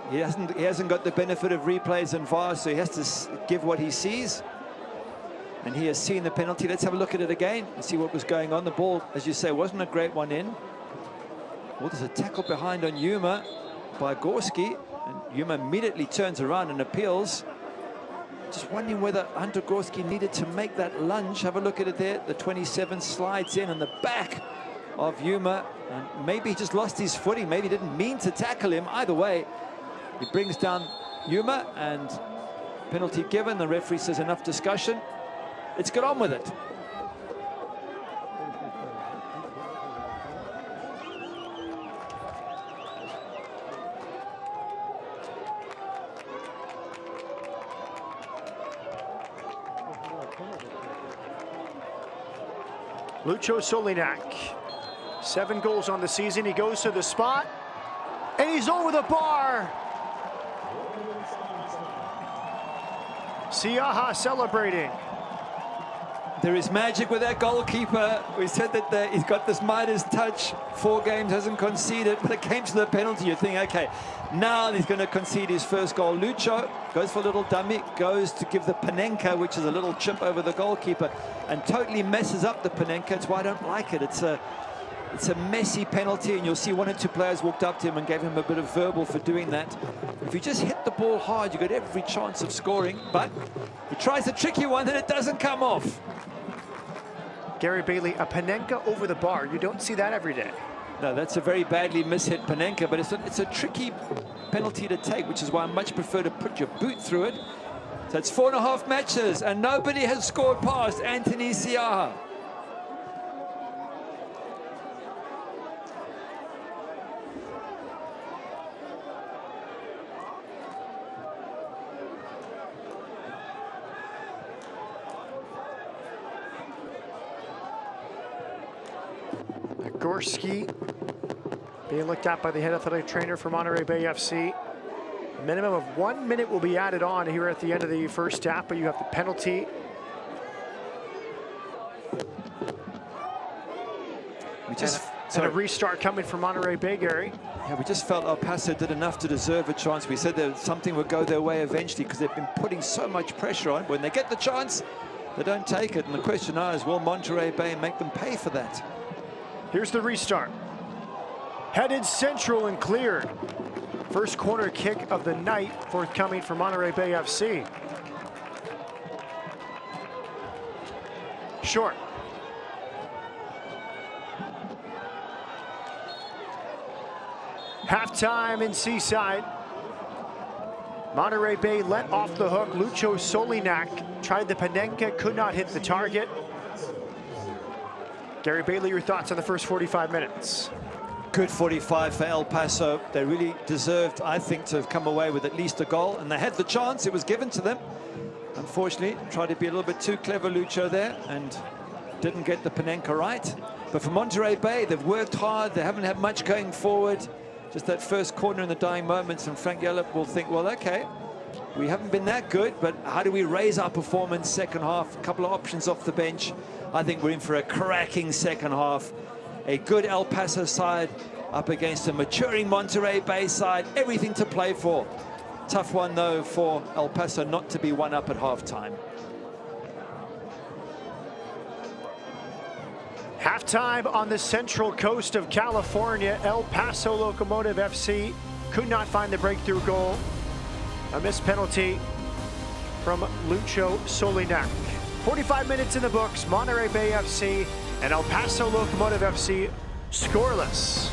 he hasn't got the benefit of replays and VAR, so he has to give what he sees. And he has seen the penalty. Let's have a look at it again and see what was going on. The ball, as you say, wasn't a great one in. Well, there's a tackle behind on Yuma by Gorski, and Yuma immediately turns around and appeals. Just wondering whether Hunter Gorski needed to make that lunge. Have a look at it there. The 27 slides in on the back of Yuma, and maybe he just lost his footing. Maybe he didn't mean to tackle him. Either way, he brings down Yuma, and penalty given. The referee says enough discussion. Let's get on with it. Lucho Solinac, 7 goals on the season. He goes to the spot, and he's over the bar. Siaha celebrating. There is magic with that goalkeeper. We said that he's got this Midas touch. 4 games, hasn't conceded, but it came to the penalty. You think, okay, now he's going to concede his first goal. Lucho goes for a little dummy, goes to give the Panenka, which is a little chip over the goalkeeper, and totally messes up the Panenka. That's why I don't like it. It's a messy penalty, and you'll see 1 or 2 players walked up to him and gave him a bit of verbal for doing that. If you just hit the ball hard, you've got every chance of scoring, but he tries a tricky one and it doesn't come off. Gary Bailey, a Panenka over the bar. You don't see that every day. No, that's a very badly mishit Panenka, but it's a tricky penalty to take, which is why I much prefer to put your boot through it. So it's 4.5 matches, and nobody has scored past Anthony Siaha. Gorski being looked at by the head athletic trainer for Monterey Bay FC. A minimum of 1 minute will be added on here at the end of the first half, but you have the penalty. And a restart coming from Monterey Bay, Gary. Yeah, we just felt El Paso did enough to deserve a chance. We said that something would go their way eventually because they've been putting so much pressure on. When they get the chance, they don't take it. And the question now is, will Monterey Bay make them pay for that? Here's the restart. Headed central and cleared. First corner kick of the night forthcoming for Monterey Bay FC. Short. Halftime in Seaside. Monterey Bay let off the hook. Lucho Solinac tried the Panenka, could not hit the target. Gary Bailey, your thoughts on the first 45 minutes? Good 45 for El Paso. They really deserved, I think, to have come away with at least a goal, and they had the chance. It was given to them. Unfortunately, tried to be a little bit too clever, Lucho, there, and didn't get the Panenka right. But for Monterey Bay, they've worked hard. They haven't had much going forward. Just that first corner in the dying moments, and Frank Yellop will think, well, okay, we haven't been that good, but how do we raise our performance second half? A couple of options off the bench. I think we're in for a cracking second half. A good El Paso side up against a maturing Monterey Bay side. Everything to play for. Tough one, though, for El Paso not to be one up at halftime. Halftime on the central coast of California. El Paso Locomotive FC could not find the breakthrough goal. A missed penalty from Lucho Solinac. 45 minutes in the books. Monterey Bay FC and El Paso Locomotive FC scoreless.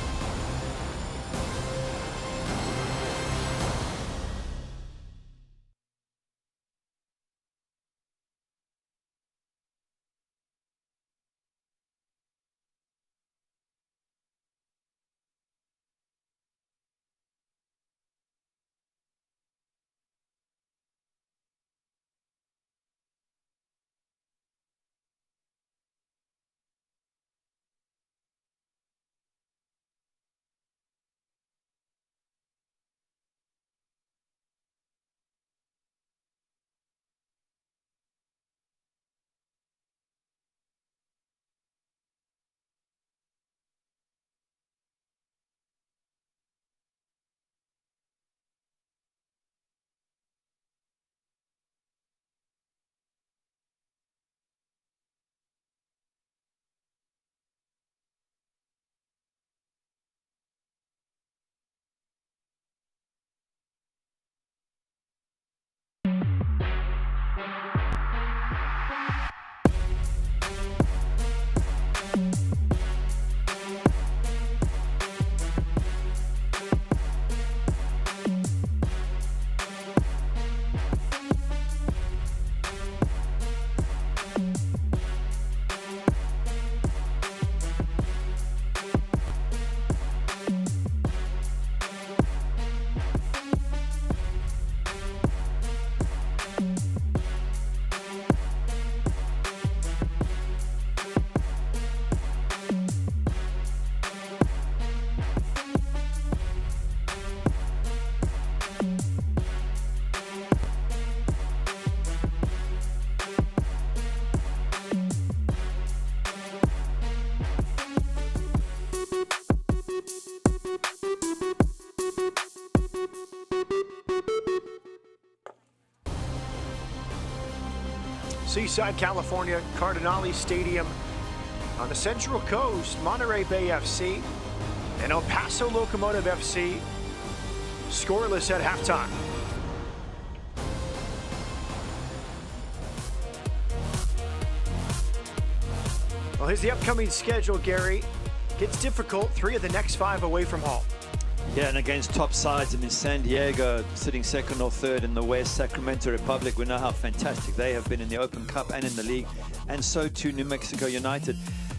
Seaside, California, Cardinale Stadium on the Central Coast. Monterey Bay FC and El Paso Locomotive FC scoreless at halftime. Well, here's the upcoming schedule, Gary. Gets difficult, 3 of the next 5 away from home. Yeah, and against top sides, I mean, San Diego sitting 2nd or 3rd in the West, Sacramento Republic, we know how fantastic they have been in the Open Cup and in the league, and so too New Mexico United.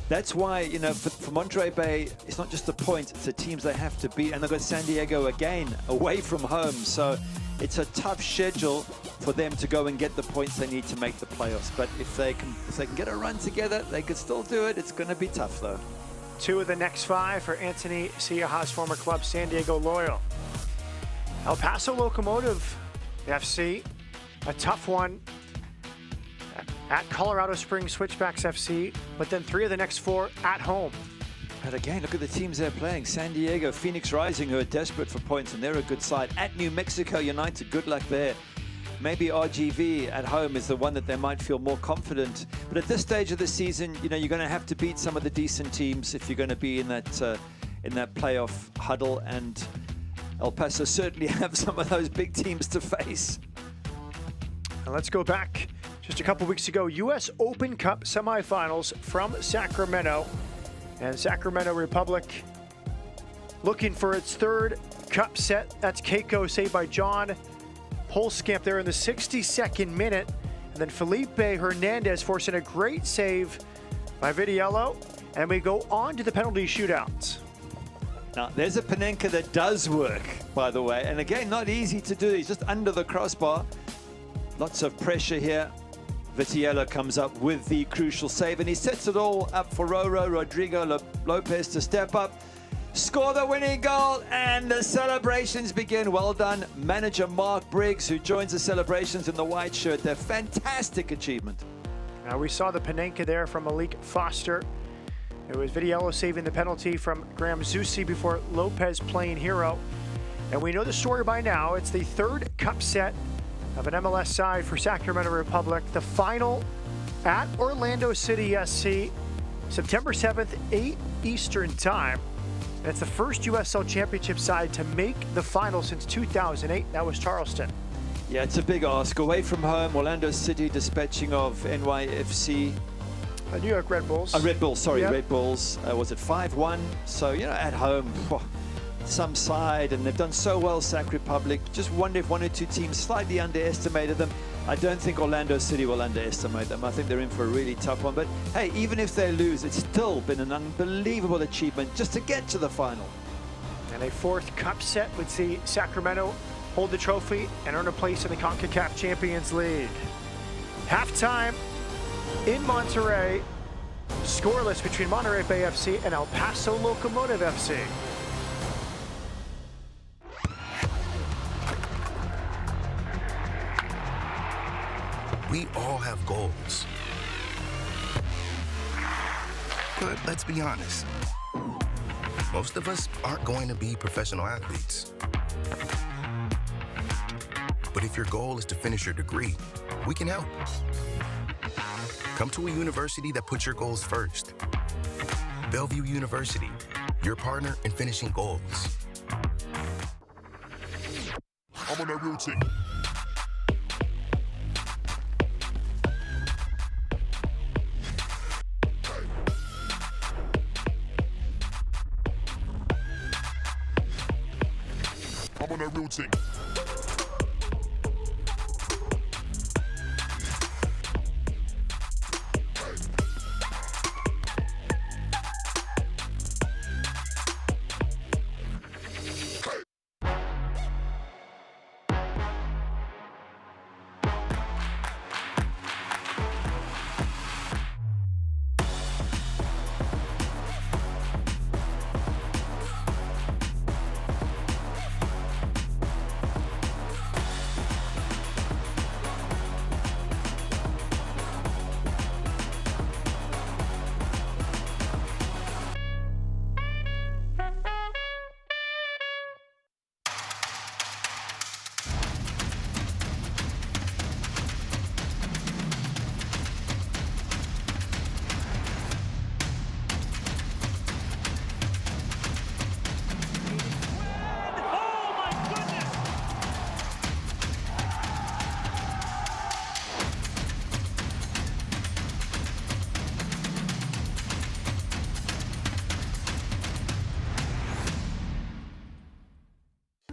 That's why, you know, for Monterey Bay, it's not just the points, it's the teams they have to beat, and they've got San Diego again away from home, so it's a tough schedule for them to go and get the points they need to make the playoffs. But if they can get a run together, they could still do it. It's going to be tough, though. 2 of the next 5 for Anthony Siaha's former club, San Diego Loyal. El Paso Locomotive FC, a tough one at Colorado Springs Switchbacks FC, but then 3 of the next 4 at home. But again, look at the teams they're playing. San Diego, Phoenix Rising, who are desperate for points, and they're a good side. At New Mexico United, good luck there. Maybe RGV at home is the one that they might feel more confident. But at this stage of the season, you know, you're going to have to beat some of the decent teams if you're going to be in that playoff huddle. And El Paso certainly have some of those big teams to face. And let's go back just a couple weeks ago. U.S. Open Cup semifinals from Sacramento. And Sacramento Republic looking for its 3rd cup set. That's Keiko, saved by John Polskamp there in the 62nd minute. And then Felipe Hernandez forcing a great save by Vidiello. And we go on to the penalty shootouts. Now, there's a Panenka that does work, by the way. And again, not easy to do. He's just under the crossbar. Lots of pressure here. Vitiello comes up with the crucial save, and he sets it all up for Rodrigo Lopez to step up, score the winning goal, and the celebrations begin. Well done, manager Mark Briggs, who joins the celebrations in the white shirt. They're fantastic achievement. Now we saw the Panenka there from Malik Foster. It was Vitiello saving the penalty from Graham Zusi before Lopez playing hero. And we know the story by now. It's the 3rd cup set of an MLS side for Sacramento Republic. The final at Orlando City SC, September 7th, 8 Eastern time. And it's the first USL Championship side to make the final since 2008. That was Charleston. Yeah, it's a big ask. Away from home, Orlando City dispatching of NYFC. New York Red Bulls. Red Bulls, sorry, Yep. Red Bulls. Was it 5-1? So, you know, at home, some side, and they've done so well, Sac Republic. Just wonder if 1 or 2 teams slightly underestimated them. I don't think Orlando City will underestimate them. I think they're in for a really tough one. But hey, even if they lose, it's still been an unbelievable achievement just to get to the final. And a 4th cup set would see Sacramento hold the trophy and earn a place in the CONCACAF Champions League. Halftime in Monterey, scoreless between Monterey Bay FC and El Paso Locomotive FC. We all have goals. But let's be honest, most of us aren't going to be professional athletes. But if your goal is to finish your degree, we can help. Come to a university that puts your goals first. Bellevue University, your partner in finishing goals. I'm on that routine. I'm on that routine.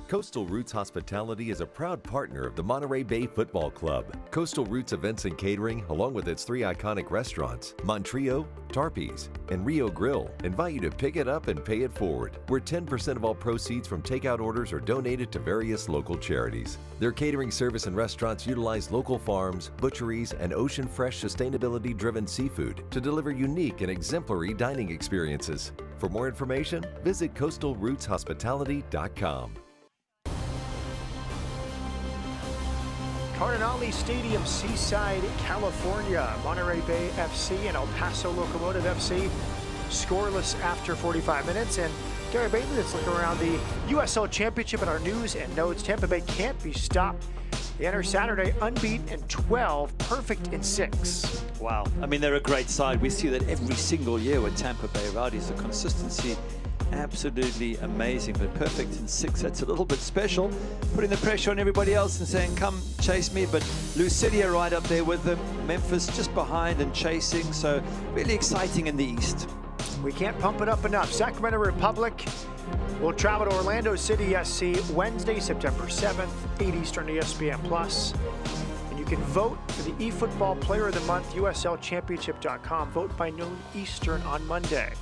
Coastal Roots Hospitality is a proud partner of the Monterey Bay Football Club. Coastal Roots Events and Catering, along with its 3 iconic restaurants, Monterey, Tarpe's, and Rio Grill, invite you to pick it up and pay it forward, where 10% of all proceeds from takeout orders are donated to various local charities. Their catering service and restaurants utilize local farms, butcheries, and ocean-fresh, sustainability-driven seafood to deliver unique and exemplary dining experiences. For more information, visit coastalrootshospitality.com. Cardinale Stadium, Seaside, California. Monterey Bay FC and El Paso Locomotive FC scoreless after 45 minutes. And Gary Bailey, let's look around the USL Championship in our news and notes. Tampa Bay can't be stopped. They enter Saturday unbeaten in 12, perfect in 6. Wow. I mean, they're a great side. We see that every single year with Tampa Bay Rowdies. The consistency, absolutely amazing, but perfect in 6. That's a little bit special, putting the pressure on everybody else and saying, come chase me. But Lucidia right up there with them, Memphis just behind and chasing, so really exciting in the East. We can't pump it up enough. Sacramento Republic will travel to Orlando City SC Wednesday, September 7th, 8 Eastern, ESPN+. And you can vote for the eFootball Player of the Month, USLChampionship.com. Vote by noon Eastern on Monday.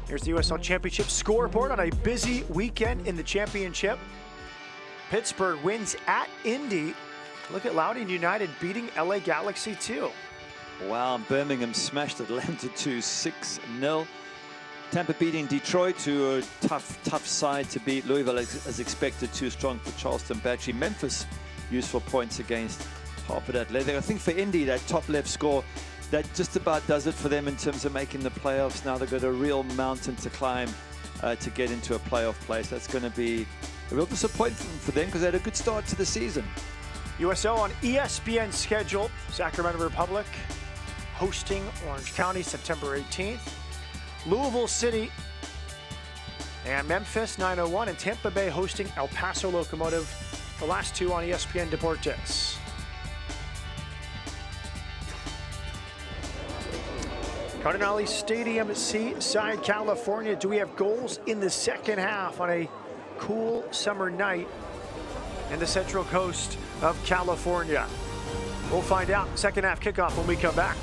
Here's the USL Championship scoreboard on a busy weekend in the championship. Pittsburgh wins at Indy. Look at Loudoun United beating LA Galaxy 2. Wow, Birmingham smashed Atlanta 6-0. Tampa beating Detroit, to a tough side to beat. Louisville, as expected, too strong for Charleston Battery. Memphis, useful points against Hartford Athletic. I think for Indy, that top left score, that just about does it for them in terms of making the playoffs. Now they've got a real mountain to climb to get into a playoff place. That's going to be a real disappointment for them because they had a good start to the season. USL on ESPN schedule. Sacramento Republic hosting Orange County September 18th. Louisville City and Memphis 9:01, and Tampa Bay hosting El Paso Locomotive. The last 2 on ESPN Deportes. Cardinale Stadium, Seaside, California. Do we have goals in the second half on a cool summer night in the Central Coast of California? We'll find out. Second half kickoff when we come back.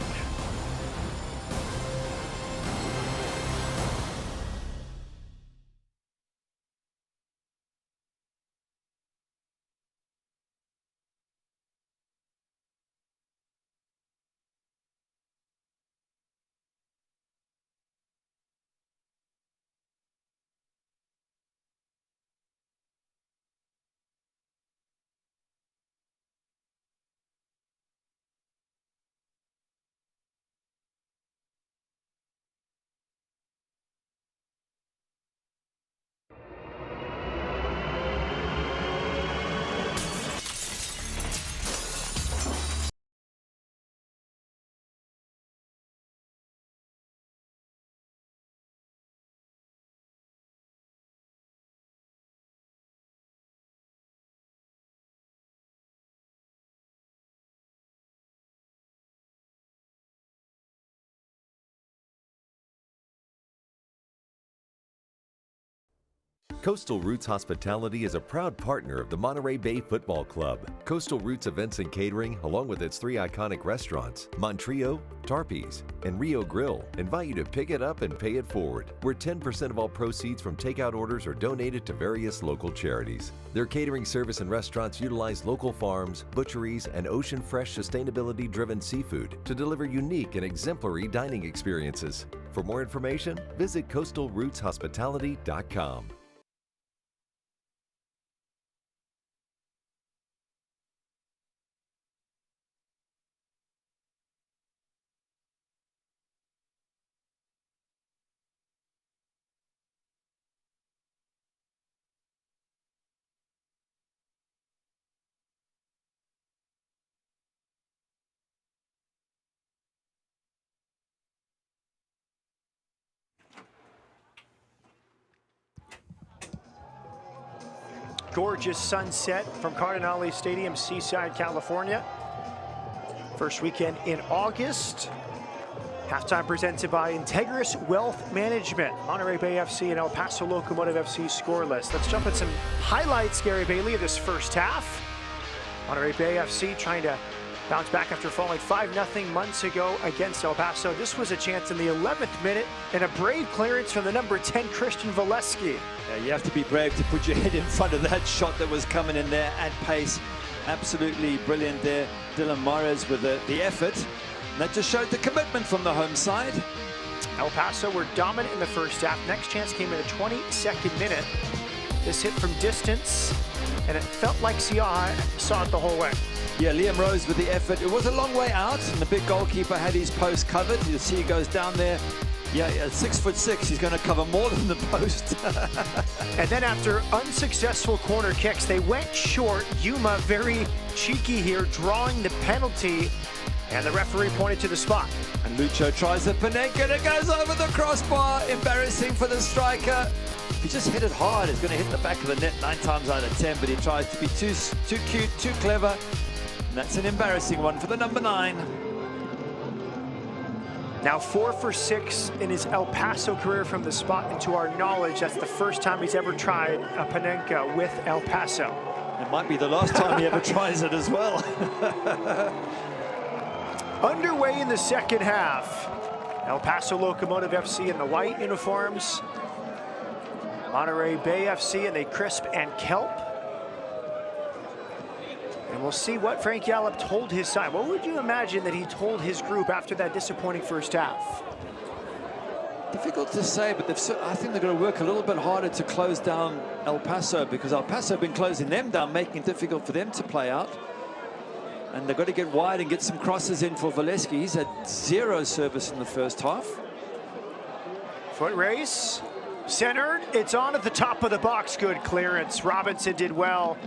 Coastal Roots Hospitality is a proud partner of the Monterey Bay Football Club. Coastal Roots Events and Catering, along with its 3 iconic restaurants, Monterey, Tarpe's, and Rio Grill, invite you to pick it up and pay it forward, where 10% of all proceeds from takeout orders are donated to various local charities. Their catering service and restaurants utilize local farms, butcheries, and ocean-fresh, sustainability-driven seafood to deliver unique and exemplary dining experiences. For more information, visit coastalrootshospitality.com. Gorgeous sunset from Cardinale Stadium, Seaside, California. First weekend in August. Halftime presented by Integris Wealth Management. Monterey Bay FC and El Paso Locomotive FC scoreless. Let's jump at some highlights, Gary Bailey, of this first half. Monterey Bay FC trying to bounce back after falling 5-0 months ago against El Paso. This was a chance in the 11th minute and a brave clearance from the number 10, Christian Valeski. Yeah, you have to be brave to put your head in front of that shot that was coming in there at pace. Absolutely brilliant there. Dylan Morris with the effort. And that just showed the commitment from the home side. El Paso were dominant in the first half. Next chance came in the 22nd minute. This hit from distance, and it felt like Siaha saw it the whole way. Yeah, Liam Rose with the effort. It was a long way out, and the big goalkeeper had his post covered. You see he goes down there. Yeah, 6'6", he's going to cover more than the post. And then after unsuccessful corner kicks, they went short. Yuma very cheeky here, drawing the penalty, and the referee pointed to the spot. And Lucho tries the Panenka, and it goes over the crossbar. Embarrassing for the striker. He just hit it hard. It's going to hit the back of the net 9 times out of 10, but he tries to be too cute, too clever. And that's an embarrassing one for the number 9. Now 4 for 6 in his El Paso career from the spot, and to our knowledge, that's the first time he's ever tried a Panenka with El Paso. It might be the last time he ever tries it as well. Underway in the second half. El Paso Locomotive FC in the white uniforms. Monterey Bay FC in the crisp and kelp. And we'll see what Frank Yallop told his side. What would you imagine that he told his group after that disappointing first half? Difficult to say, but I think they're going to work a little bit harder to close down El Paso, because El Paso have been closing them down, making it difficult for them to play out. And they've got to get wide and get some crosses in for Valeski. He's had 0 service in the first half. Foot race. Centered, it's on at the top of the box. Good clearance. Robinson did well.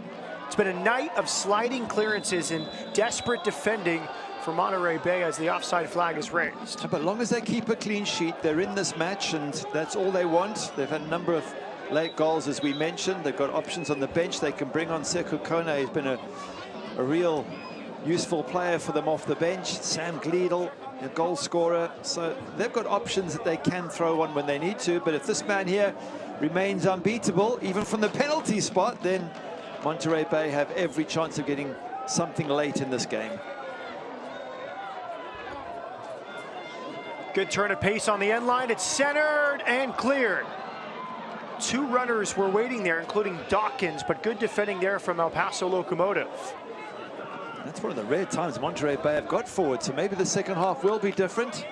It's been a night of sliding clearances and desperate defending for Monterey Bay as the offside flag is raised. But as long as they keep a clean sheet, they're in this match, and that's all they want. They've had a number of late goals, as we mentioned. They've got options on the bench. They can bring on Sekou Kone. He's been a real useful player for them off the bench. Sam Gleedle, a goal scorer. So they've got options that they can throw on when they need to. But if this man here remains unbeatable, even from the penalty spot, then Monterey Bay have every chance of getting something late in this game. Good turn of pace on the end line. It's centered and cleared. 2 runners were waiting there, including Dawkins, but good defending there from El Paso Locomotive. That's one of the rare times Monterey Bay have got forward, so maybe the second half will be different.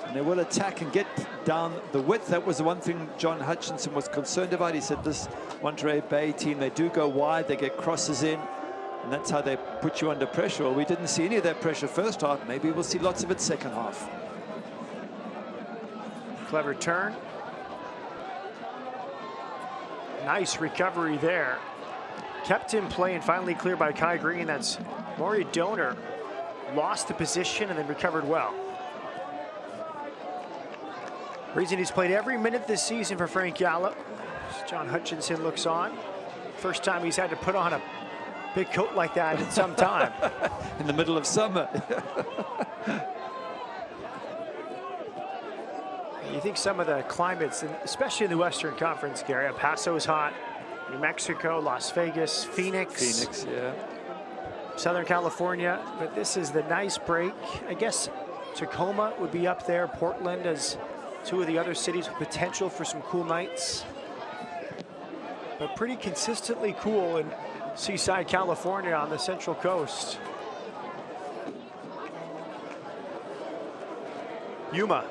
And they will attack and get down the width. That was the one thing John Hutchinson was concerned about. He said this Monterey Bay team, they do go wide, they get crosses in, and that's how they put you under pressure. Well, we didn't see any of that pressure first half. Maybe we'll see lots of it second half. Clever turn. Nice recovery there. Kept in play and finally cleared by Kai Green. That's Maury Donor. Lost the position and then recovered well. Reason he's played every minute this season for Frank Yallop. John Hutchinson looks on. First time he's had to put on a big coat like that in some time. In the middle of summer. You think some of the climates, especially in the Western Conference, Gary, El Paso is hot. New Mexico, Las Vegas, Phoenix, yeah. Southern California, but this is the nice break. I guess Tacoma would be up there, Portland as 2 of the other cities with potential for some cool nights. But pretty consistently cool in Seaside, California on the Central Coast. Yuma.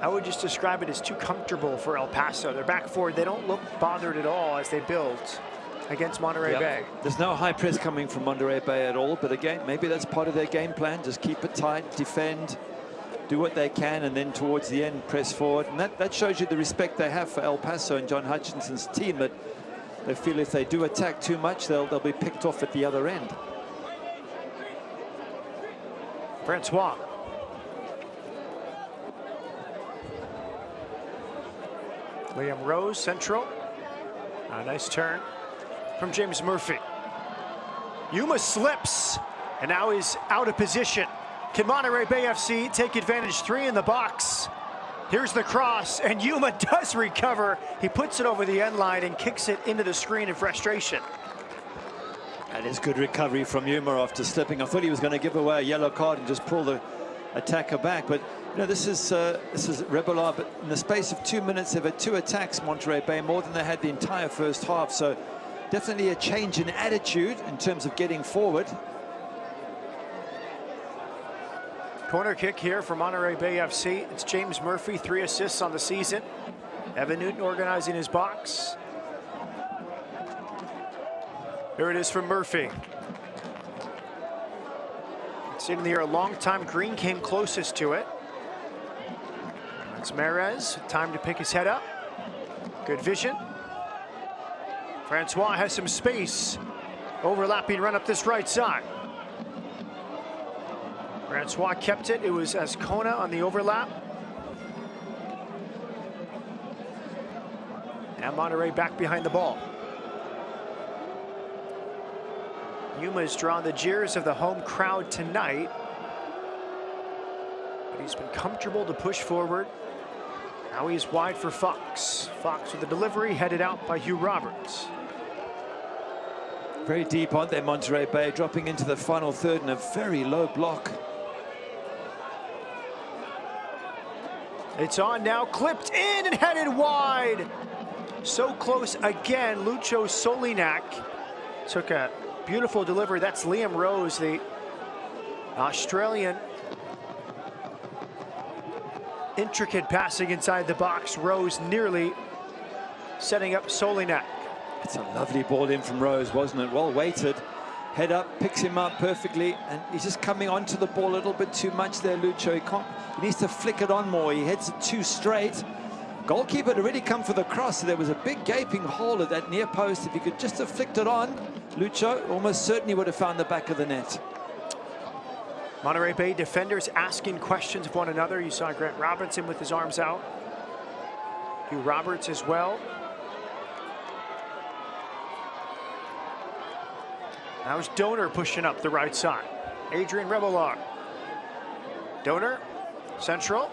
I would just describe it as too comfortable for El Paso. They're back forward. They don't look bothered at all as they build against Monterey Bay. There's no high press coming from Monterey Bay at all, but again, maybe that's part of their game plan. Just keep it tight, defend, do what they can, and then towards the end, press forward. And that shows you the respect they have for El Paso and John Hutchinson's team, that they feel if they do attack too much, they'll be picked off at the other end. Francois. Liam Rose, central. A nice turn from James Murphy. Yuma slips, and now he's out of position. Can Monterey Bay FC take advantage? 3 in the box. Here's the cross, and Yuma does recover. He puts it over the end line and kicks it into the screen in frustration. That is good recovery from Yuma after slipping. I thought he was going to give away a yellow card and just pull the attacker back, but you know, this is Rebellar. But in the space of 2 minutes, they've had 2 attacks, Monterey Bay, more than they had the entire first half. So definitely a change in attitude in terms of getting forward. Corner kick here for Monterey Bay FC. It's James Murphy, 3 assists on the season. Evan Newton organizing his box. Here it is from Murphy. Sitting there a long time. Green came closest to it. That's Mares. Time to pick his head up. Good vision. Francois has some space. Overlapping run up this right side. Francois kept it. It was Ascona on the overlap. And Monterey back behind the ball. Yuma's drawn the jeers of the home crowd tonight. But he's been comfortable to push forward. Now he's wide for Fox. Fox with the delivery, headed out by Hugh Roberts. Very deep, aren't they, Monterey Bay, dropping into the final third in a very low block. It's on now, clipped in and headed wide. So close again, Lucho Solinak took a beautiful delivery. That's Liam Rose, the Australian. Intricate passing inside the box. Rose nearly setting up Solinak. It's a lovely ball in from Rose, wasn't it? Well weighted. Head up, picks him up perfectly, and he's just coming onto the ball a little bit too much there, Lucho. He needs to flick it on more. He heads it too straight. Goalkeeper had already come for the cross, so there was a big gaping hole at that near post. If he could just have flicked it on, Lucho almost certainly would have found the back of the net. Monterey Bay defenders asking questions of one another. You saw Grant Robinson with his arms out. Hugh Roberts as well. Now it's Donor pushing up the right side. Adrian Rebellar. Donor, central.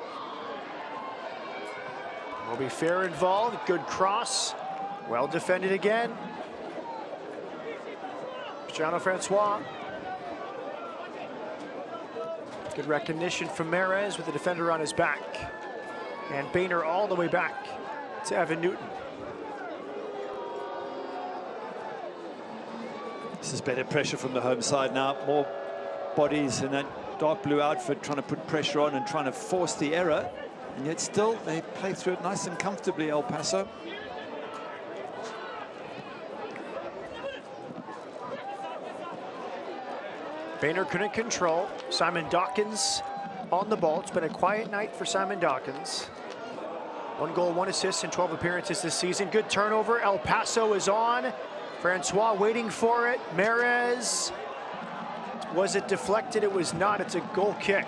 Will be fair involved. Good cross. Well defended again. Cristiano Francois. Good recognition from Mares with the defender on his back. And Boehner all the way back to Evan Newton. This is better pressure from the home side now. More bodies in that dark blue outfit trying to put pressure on and trying to force the error. And yet still, they play through it nice and comfortably, El Paso. Boehner couldn't control. Simon Dawkins on the ball. It's been a quiet night for Simon Dawkins. 1 goal, 1 assist in 12 appearances this season. Good turnover. El Paso is on. Francois waiting for it. Mares. Was it deflected? It was not. It's a goal kick.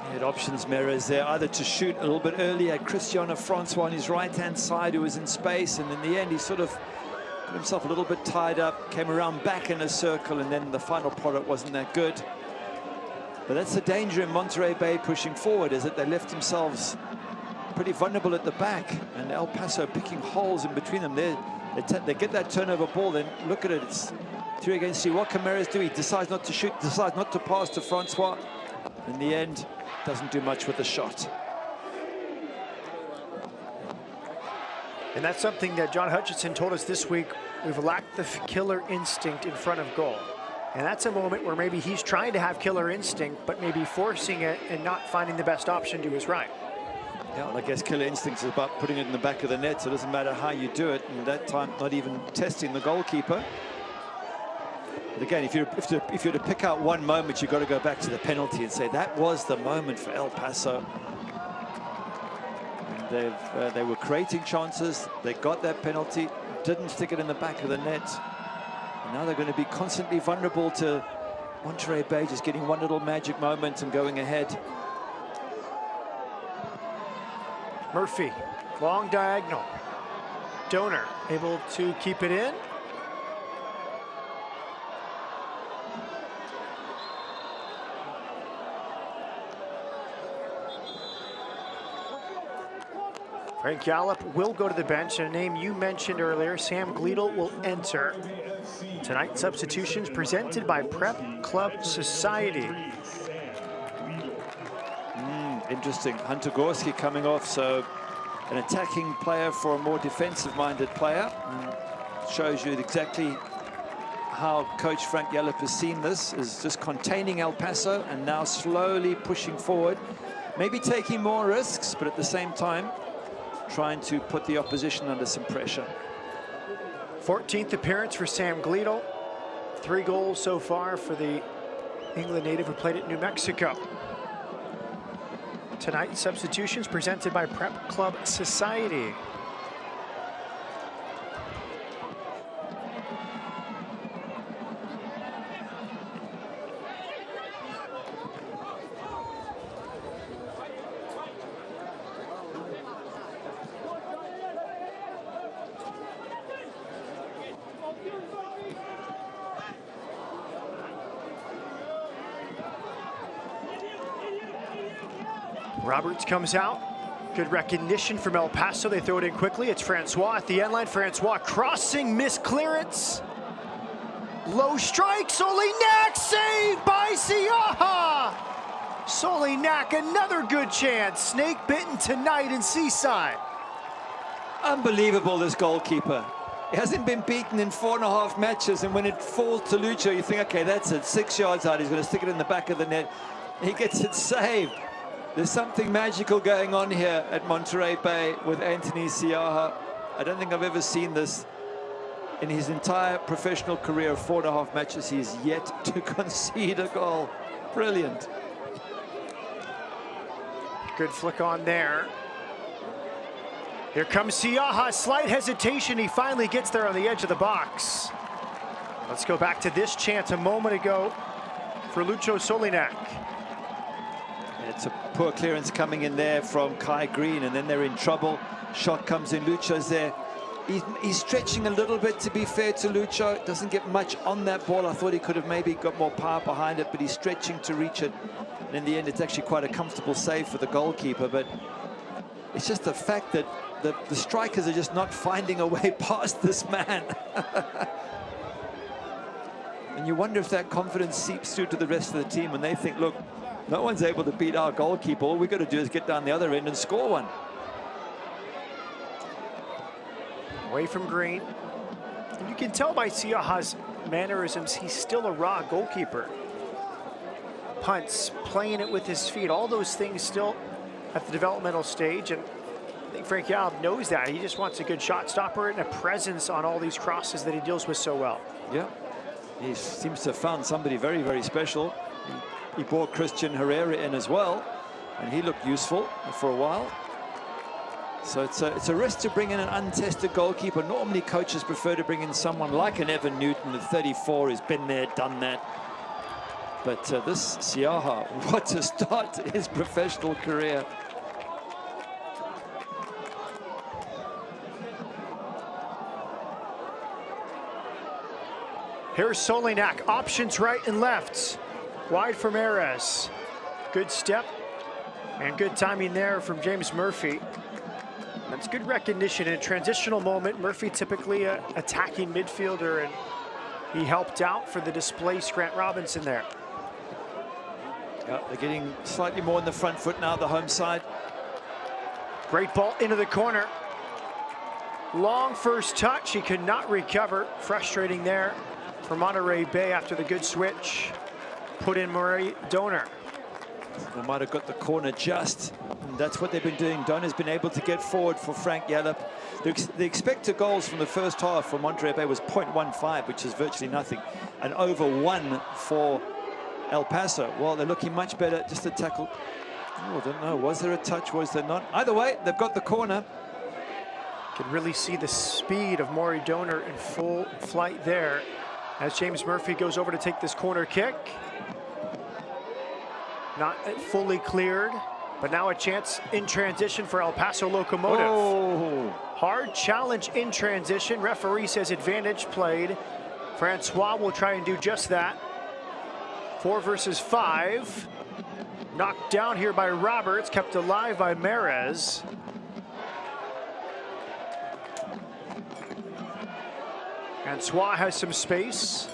He had options, Mares, there, either to shoot a little bit earlier. Cristiano Francois on his right-hand side, who was in space, and in the end, he sort of got himself a little bit tied up, came around back in a circle, and then the final product wasn't that good. But that's the danger in Monterey Bay pushing forward, is that they left themselves pretty vulnerable at the back, and El Paso picking holes in between them. They get that turnover ball, then look at it, it's 3 against 3. What can Mares do? He decides not to shoot, decides not to pass to Francois. In the end, doesn't do much with the shot. And that's something that John Hutchinson told us this week. We've lacked the killer instinct in front of goal. And that's a moment where maybe he's trying to have killer instinct, but maybe forcing it and not finding the best option to his right. Yeah, well, I guess killer instinct is about putting it in the back of the net, so it doesn't matter how you do it, and that time not even testing the goalkeeper. But again, if you're to pick out one moment, you've got to go back to the penalty and say that was the moment for El Paso. And they were creating chances, they got that penalty, didn't stick it in the back of the net. And now they're going to be constantly vulnerable to Monterey Bay just getting one little magic moment and going ahead. Murphy, long diagonal. Donor able to keep it in. Frank Gallup will go to the bench, and a name you mentioned earlier, Sam Gleadle, will enter. Tonight's substitutions presented by Prep Club Society. Interesting. Hunter Gorski coming off, so an attacking player for a more defensive-minded player. Shows you exactly how Coach Frank Gallup has seen this, is just containing El Paso and now slowly pushing forward, maybe taking more risks, but at the same time trying to put the opposition under some pressure. 14th appearance for Sam Gleadle. 3 goals so far for the England native who played at New Mexico. Tonight's substitutions presented by Prep Club Society. Roberts comes out. Good recognition from El Paso. They throw it in quickly. It's Francois at the end line. Francois crossing, missed clearance. Low strike, Solinak, saved by Siaha. Solinak, another good chance. Snake bitten tonight in Seaside. Unbelievable, this goalkeeper. He hasn't been beaten in 4.5 matches, and when it falls to Lucho, you think, okay, that's it, 6 yards out. He's going to stick it in the back of the net. He gets it saved. There's something magical going on here at Monterey Bay with Anthony Siaha. I don't think I've ever seen this in his entire professional career of 4.5 matches. He's yet to concede a goal. Brilliant. Good flick on there. Here comes Siaha, slight hesitation. He finally gets there on the edge of the box. Let's go back to this chance a moment ago for Lucho Solinak. It's a poor clearance coming in there from Kai Green, and then they're in trouble. Shot comes in, Lucho's there. He's stretching a little bit, to be fair to Lucho. Doesn't get much on that ball. I thought he could have maybe got more power behind it, but he's stretching to reach it. And in the end, it's actually quite a comfortable save for the goalkeeper. But it's just the fact that the strikers are just not finding a way past this man. And you wonder if that confidence seeps through to the rest of the team when they think, look, no one's able to beat our goalkeeper. All we've got to do is get down the other end and score one. Away from Green. And you can tell by Siaha's mannerisms, he's still a raw goalkeeper. Punts, playing it with his feet, all those things still at the developmental stage. And I think Frank Gallup knows that. He just wants a good shot stopper and a presence on all these crosses that he deals with so well. Yeah, he seems to have found somebody very, very special. He brought Christian Herrera in as well, and he looked useful for a while. So it's a risk to bring in an untested goalkeeper. Normally coaches prefer to bring in someone like an Evan Newton at 34 who's been there, done that. But this Siaha, what a start to his professional career. Here's Solinak, options right and left. Wide for Mares. Good step and good timing there from James Murphy. That's good recognition in a transitional moment. Murphy typically an attacking midfielder, and he helped out for the displaced Grant Robinson there. Yeah, they're getting slightly more in the front foot now, the home side. Great ball into the corner. Long first touch, he could not recover. Frustrating there for Monterey Bay after the good switch. Put in Murray Donor. They might have got the corner just, and that's what they've been doing. Donor's been able to get forward for Frank Gallup. The expected goals from the first half for Monterey Bay was 0.15, which is virtually nothing, and over 1 for El Paso. Well, they're looking much better. Just a tackle. Oh, I don't know. Was there a touch? Was there not? Either way, they've got the corner. Can really see the speed of Maury Donor in full flight there as James Murphy goes over to take this corner kick. Not fully cleared, but now a chance in transition for El Paso Locomotive. Oh. Hard challenge in transition. Referee says advantage played. Francois will try and do just that. 4 versus 5. Knocked down here by Roberts, kept alive by Mares. Francois has some space.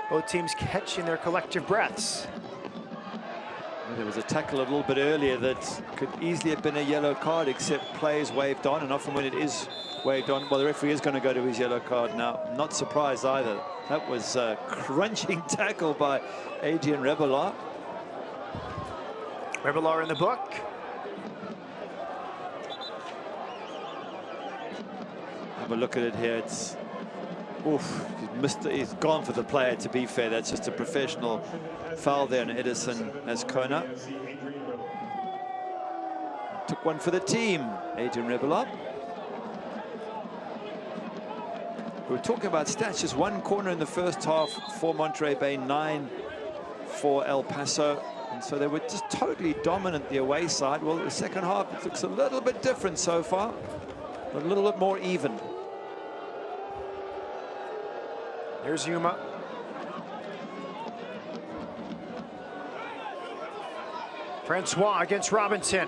Both teams catching their collective breaths. There was a tackle a little bit earlier that could easily have been a yellow card, except play is waved on, and often when it is waved on, well, the referee is going to go to his yellow card now. Not surprised either. That was a crunching tackle by Adrian Rebellard. Rebellard in the book. Have a look at it here. It's, oof, he's gone for the player, to be fair. That's just a professional foul there on Edison Azcona. Took one for the team, Adrian Rebellard. We were talking about stats, just one corner in the first half for Monterey Bay, 9 for El Paso. And so they were just totally dominant the away side. Well, the second half, it looks a little bit different so far, but a little bit more even. Here's Yuma. Francois against Robinson.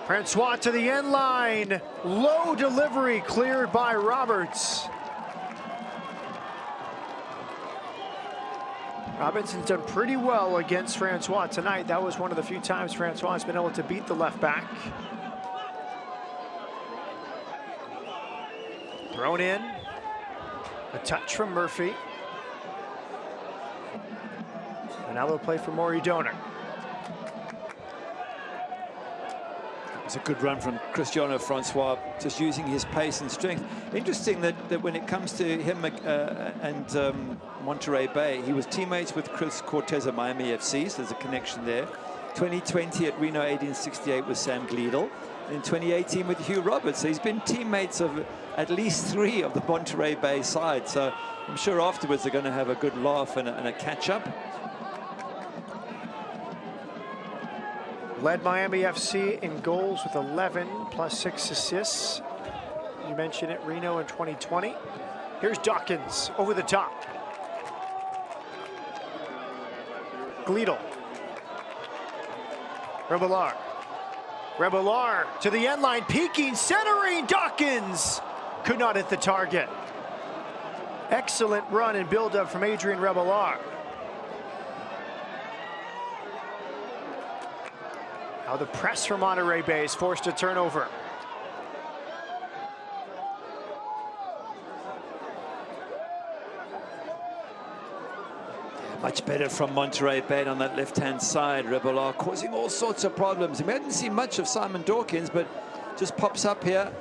Francois to the end line. Low delivery cleared by Roberts. Robinson's done pretty well against Francois tonight. That was one of the few times Francois has been able to beat the left back. Thrown in. A touch from Murphy. And now they'll play for Maury Donor. It's a good run from Cristiano Francois, just using his pace and strength. Interesting that when it comes to him and Monterey Bay, he was teammates with Chris Cortez at Miami FC, so there's a connection there. 2020 at Reno 1868 with Sam Gleadle. In 2018 with Hugh Roberts, so he's been teammates of at least 3 of the Monterey Bay side. So I'm sure afterwards they're going to have a good laugh and a catch-up. Led Miami FC in goals with 11 plus 6 assists. You mentioned it, Reno in 2020. Here's Dawkins over the top. Gleadle. Rebellard. Rebellard to the end line, peeking, centering, Dawkins could not hit the target. Excellent run and build-up from Adrian Rebellard. Now the press from Monterey Bay is forced to turn over. Much better from Monterey Bay on that left-hand side. Rebellard causing all sorts of problems. We hadn't seen much of Simon Dawkins, but just pops up here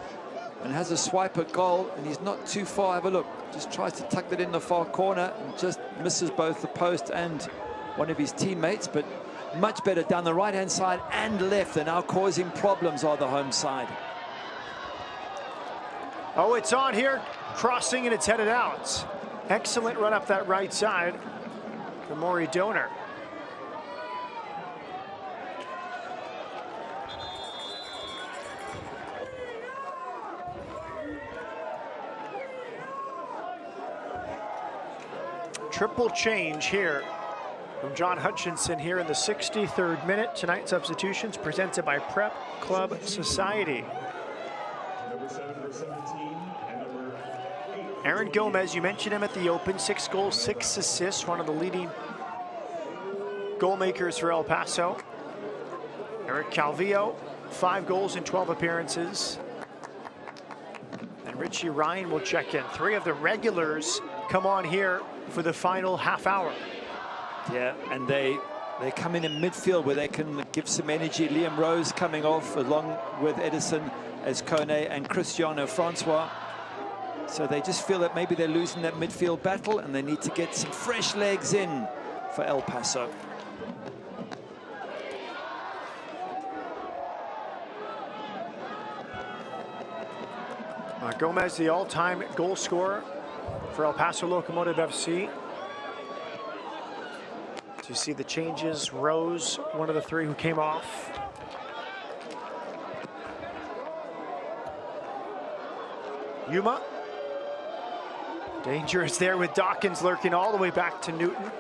and has a swipe at goal, and he's not too far. Have a look. Just tries to tuck that in the far corner and just misses both the post and one of his teammates, but much better down the right-hand side and left. They're now causing problems on the home side. Oh, it's on here, crossing, and it's headed out. Excellent run up that right side for Maury Donor. Triple change here from John Hutchinson here in the 63rd minute. Tonight's substitutions presented by Prep Club Society. Aaron Gomez, you mentioned him at the Open, 6 goals, 6 assists, one of the leading goal makers for El Paso. Eric Calvillo, 5 goals in 12 appearances. And Richie Ryan will check in. 3 of the regulars come on here for the final half hour. Yeah, and they come in midfield where they can give some energy. Liam Rose coming off along with Edison Azcona and Cristiano Francois. So they just feel that maybe they're losing that midfield battle and they need to get some fresh legs in for El Paso. Gomez, the all-time goal scorer for El Paso Locomotive FC. You see the changes. Rose, one of the 3 who came off. Yuma. Dangerous there with Dawkins lurking all the way back to Newton.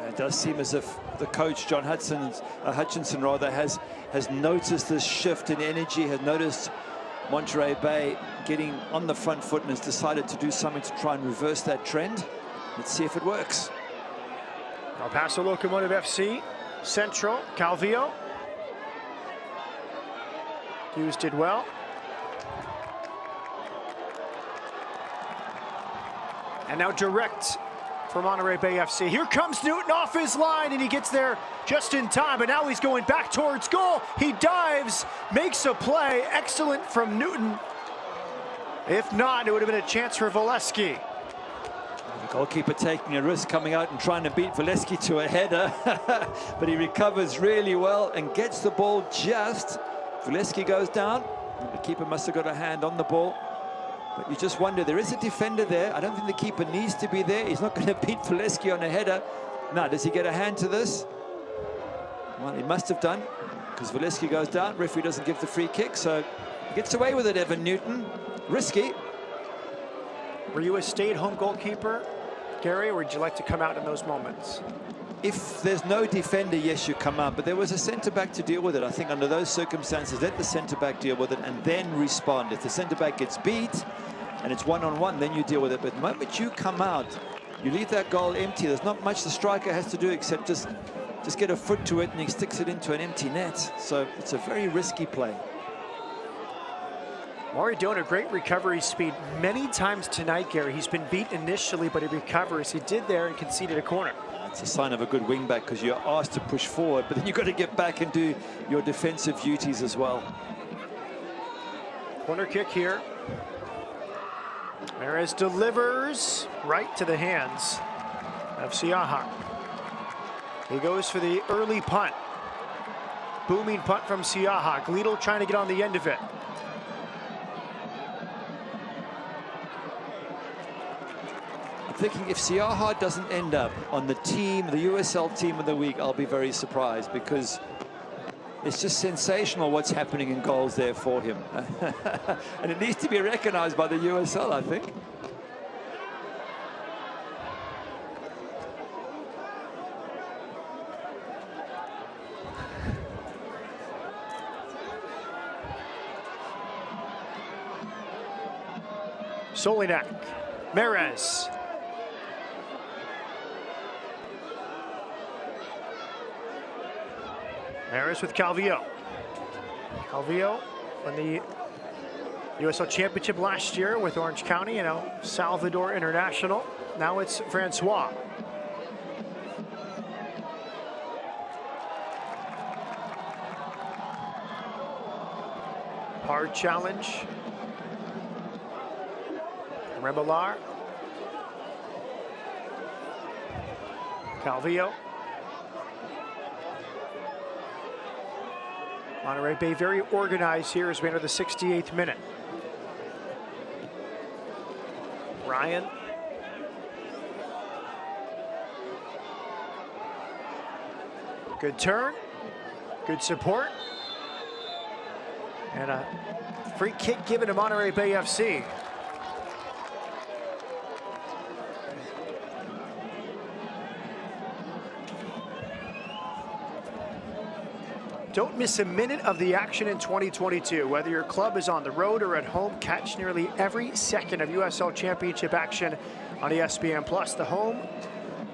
It does seem as if the coach, John Hutchinson rather, has noticed this shift in energy, has noticed Monterey Bay getting on the front foot and has decided to do something to try and reverse that trend. Let's see if it works. El Paso Locomotive FC, Central, Calvillo. Hughes did well. And now direct for Monterey Bay FC. Here comes Newton off his line, and he gets there just in time, but now he's going back towards goal. He dives, makes a play. Excellent from Newton. If not, it would have been a chance for Valesky. The goalkeeper taking a risk, coming out and trying to beat Valesky to a header, but he recovers really well and gets the ball just. Valesky goes down. The keeper must have got a hand on the ball. But you just wonder, there is a defender there. I don't think the keeper needs to be there. He's not going to beat Valesky on a header. Now, does he get a hand to this? Well, he must have done, because Valesky goes down. Referee doesn't give the free kick, so he gets away with it, Evan Newton. Risky. Were you a stay-at-home goalkeeper, Gary, or would you like to come out in those moments? If there's no defender, yes, you come out. But there was a centre-back to deal with it. I think under those circumstances, let the centre-back deal with it and then respond. If the centre-back gets beat and it's one-on-one, then you deal with it. But the moment you come out, you leave that goal empty. There's not much the striker has to do except just get a foot to it, and he sticks it into an empty net. So it's a very risky play. Maury doing a great recovery speed many times tonight, Gary. He's been beat initially, but he recovers. He did there and conceded a corner. It's a sign of a good wing back, because you're asked to push forward, but then you've got to get back and do your defensive duties as well. Corner kick here. Perez delivers right to the hands of Siaha. He goes for the early punt. Booming punt from Siaha. Gleedle trying to get on the end of it. Thinking if Siaha doesn't end up on the team, the USL team of the week, I'll be very surprised, because it's just sensational what's happening in goals there for him. And it needs to be recognized by the USL, I think. Solinak, Merez. Maris with Calvillo. Calvillo won the USL Championship last year with Orange County, Salvador International. Now it's Francois. Hard challenge. Rebelar. Calvillo. Monterey Bay very organized here as we enter the 68th minute. Ryan. Good turn. Good support. And a free kick given to Monterey Bay FC. Don't miss a minute of the action in 2022. Whether your club is on the road or at home, catch nearly every second of USL Championship action on ESPN+. The home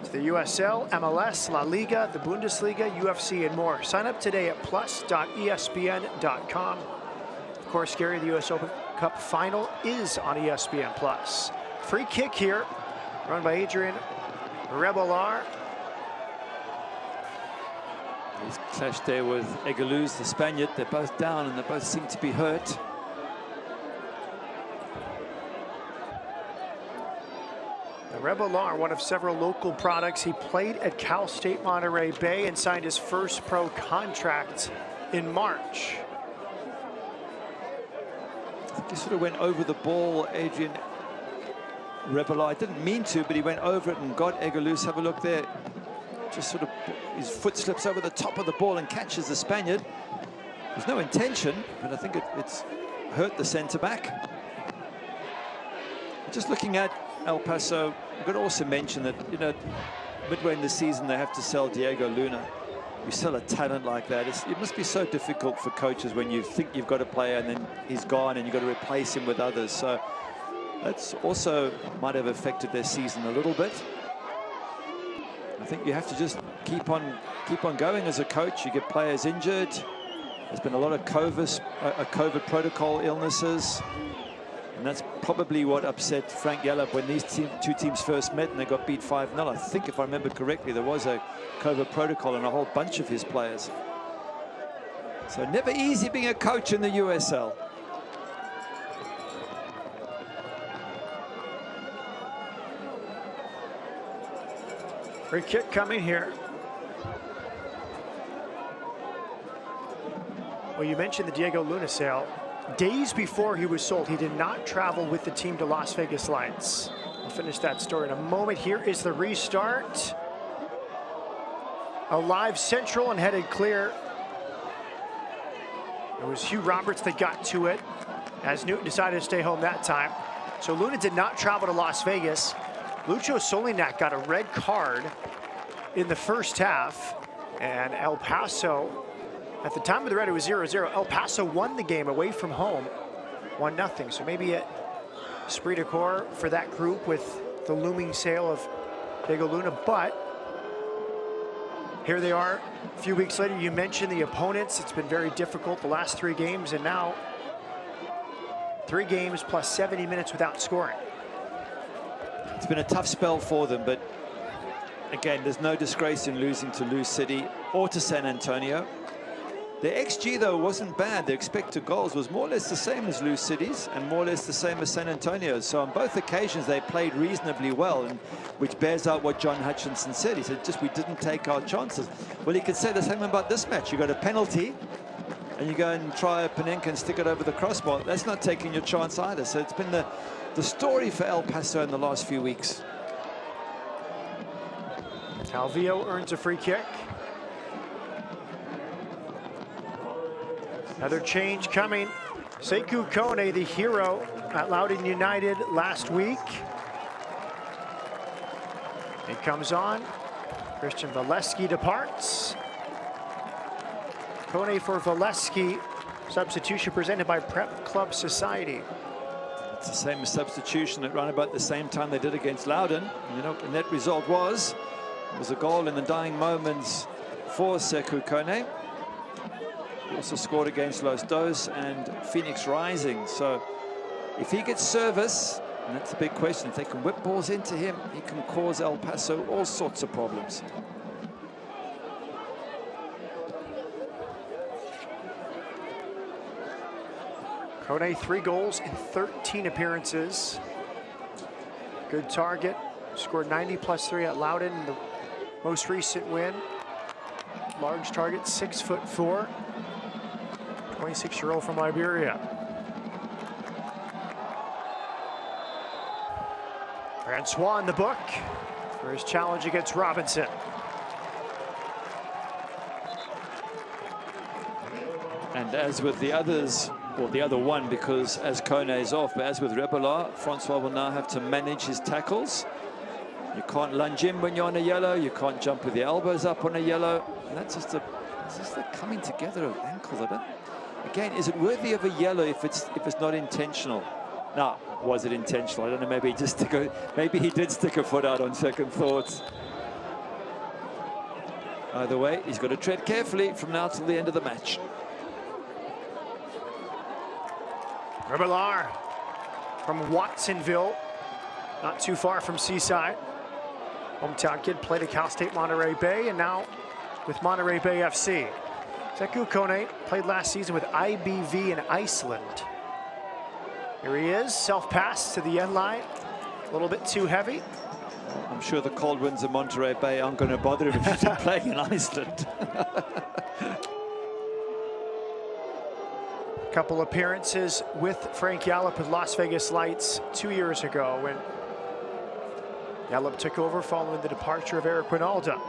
to the USL, MLS, La Liga, the Bundesliga, UFC, and more. Sign up today at plus.espn.com. Of course, Gary, the US Open Cup final is on ESPN+. Free kick here, run by Adrian Rebelar. He's clashed there with Egaluz, the Spaniard. They're both down and they both seem to be hurt. The Rebelar, one of several local products. He played at Cal State Monterey Bay and signed his first pro contract in March. I think he sort of went over the ball, Adrian Rebelar. Didn't mean to, but he went over it and got Egaluz. Have a look there. Just sort of, his foot slips over the top of the ball and catches the Spaniard. There's no intention, but I think it's hurt the centre-back. Just looking at El Paso, I've got to also mention that, midway in the season, they have to sell Diego Luna. You sell a talent like that. It must be so difficult for coaches when you think you've got a player and then he's gone and you've got to replace him with others. So that's also might have affected their season a little bit. I think you have to just keep on going as a coach. You get players injured. There's been a lot of COVID protocol illnesses. And that's probably what upset Frank Yallop when these two teams first met and they got beat 5-0. I think, if I remember correctly, there was a COVID protocol on a whole bunch of his players. So never easy being a coach in the USL. Free kick coming here. Well, you mentioned the Diego Luna sale. Days before he was sold, he did not travel with the team to Las Vegas Lights. We'll finish that story in a moment. Here is the restart. Alive central and headed clear. It was Hugh Roberts that got to it as Newton decided to stay home that time. So Luna did not travel to Las Vegas. Lucho Solinac got a red card in the first half, and El Paso, at the time of the red, it was 0-0. El Paso won the game away from home, 1-0. So maybe a esprit de corps for that group with the looming sale of Diego Luna. But here they are a few weeks later. You mentioned the opponents. It's been very difficult the last 3 games, and now 3 games plus 70 minutes without scoring. It's been a tough spell for them, but again, there's no disgrace in losing to Lou City or to San Antonio. The XG, though, wasn't bad. The expected goals was more or less the same as Lou City's and more or less the same as San Antonio's. So on both occasions, they played reasonably well, and which bears out what John Hutchinson said. He said, just we didn't take our chances. Well, you could say the same about this match. You got a penalty, and you go and try a Panenka and stick it over the crossbar. That's not taking your chance either. So it's been the story for El Paso in the last few weeks. Calvillo earns a free kick. Another change coming. Sekou Kone, the hero at Loudoun United last week. He comes on. Christian Valesky departs. Kone for Valesky. Substitution presented by Prep Club Society. It's the same substitution at around about the same time they did against Loudoun. You know, the net result was a goal in the dying moments for Sekou Kone. He also scored against Los Dos and Phoenix Rising. So if he gets service, and that's a big question, if they can whip balls into him, he can cause El Paso all sorts of problems. Kone, 3 goals in 13 appearances. Good target. Scored 90+3 at Loudoun in the most recent win. Large target, 6'4". 26-year-old from Liberia. Francois in the book for his challenge against Robinson. And as with the others, or the other one, because as Kone is off, but as with Rebellard, Francois will now have to manage his tackles. You can't lunge in when you're on a yellow. You can't jump with your elbows up on a yellow. And that's just the coming together of ankles. Again, is it worthy of a yellow if it's not intentional? Now, was it intentional? I don't know. Maybe he did stick a foot out on second thoughts. Either way, he's got to tread carefully from now till the end of the match. Rebellard from Watsonville, not too far from Seaside. Hometown kid, played at Cal State Monterey Bay, and now with Monterey Bay FC. Sekou Kone played last season with IBV in Iceland. Here he is, self-pass to the end line. A little bit too heavy. I'm sure the cold winds of Monterey Bay aren't going to bother him if he's playing in Iceland. Couple appearances with Frank Yallop at Las Vegas Lights 2 years ago when Yallop took over following the departure of Eric Winalda.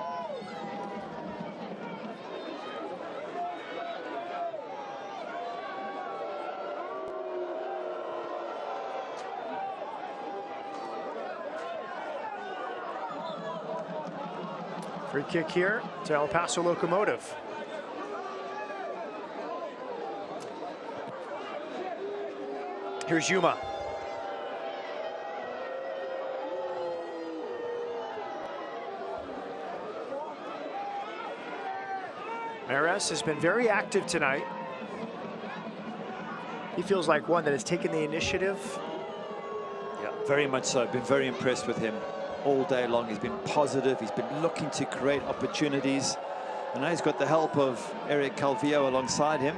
Free kick here to El Paso Locomotive. Here's Yuma. Mares has been very active tonight. He feels like one that has taken the initiative. Yeah, very much so. Been very impressed with him all day long. He's been positive. He's been looking to create opportunities. And now he's got the help of Eric Calvillo alongside him.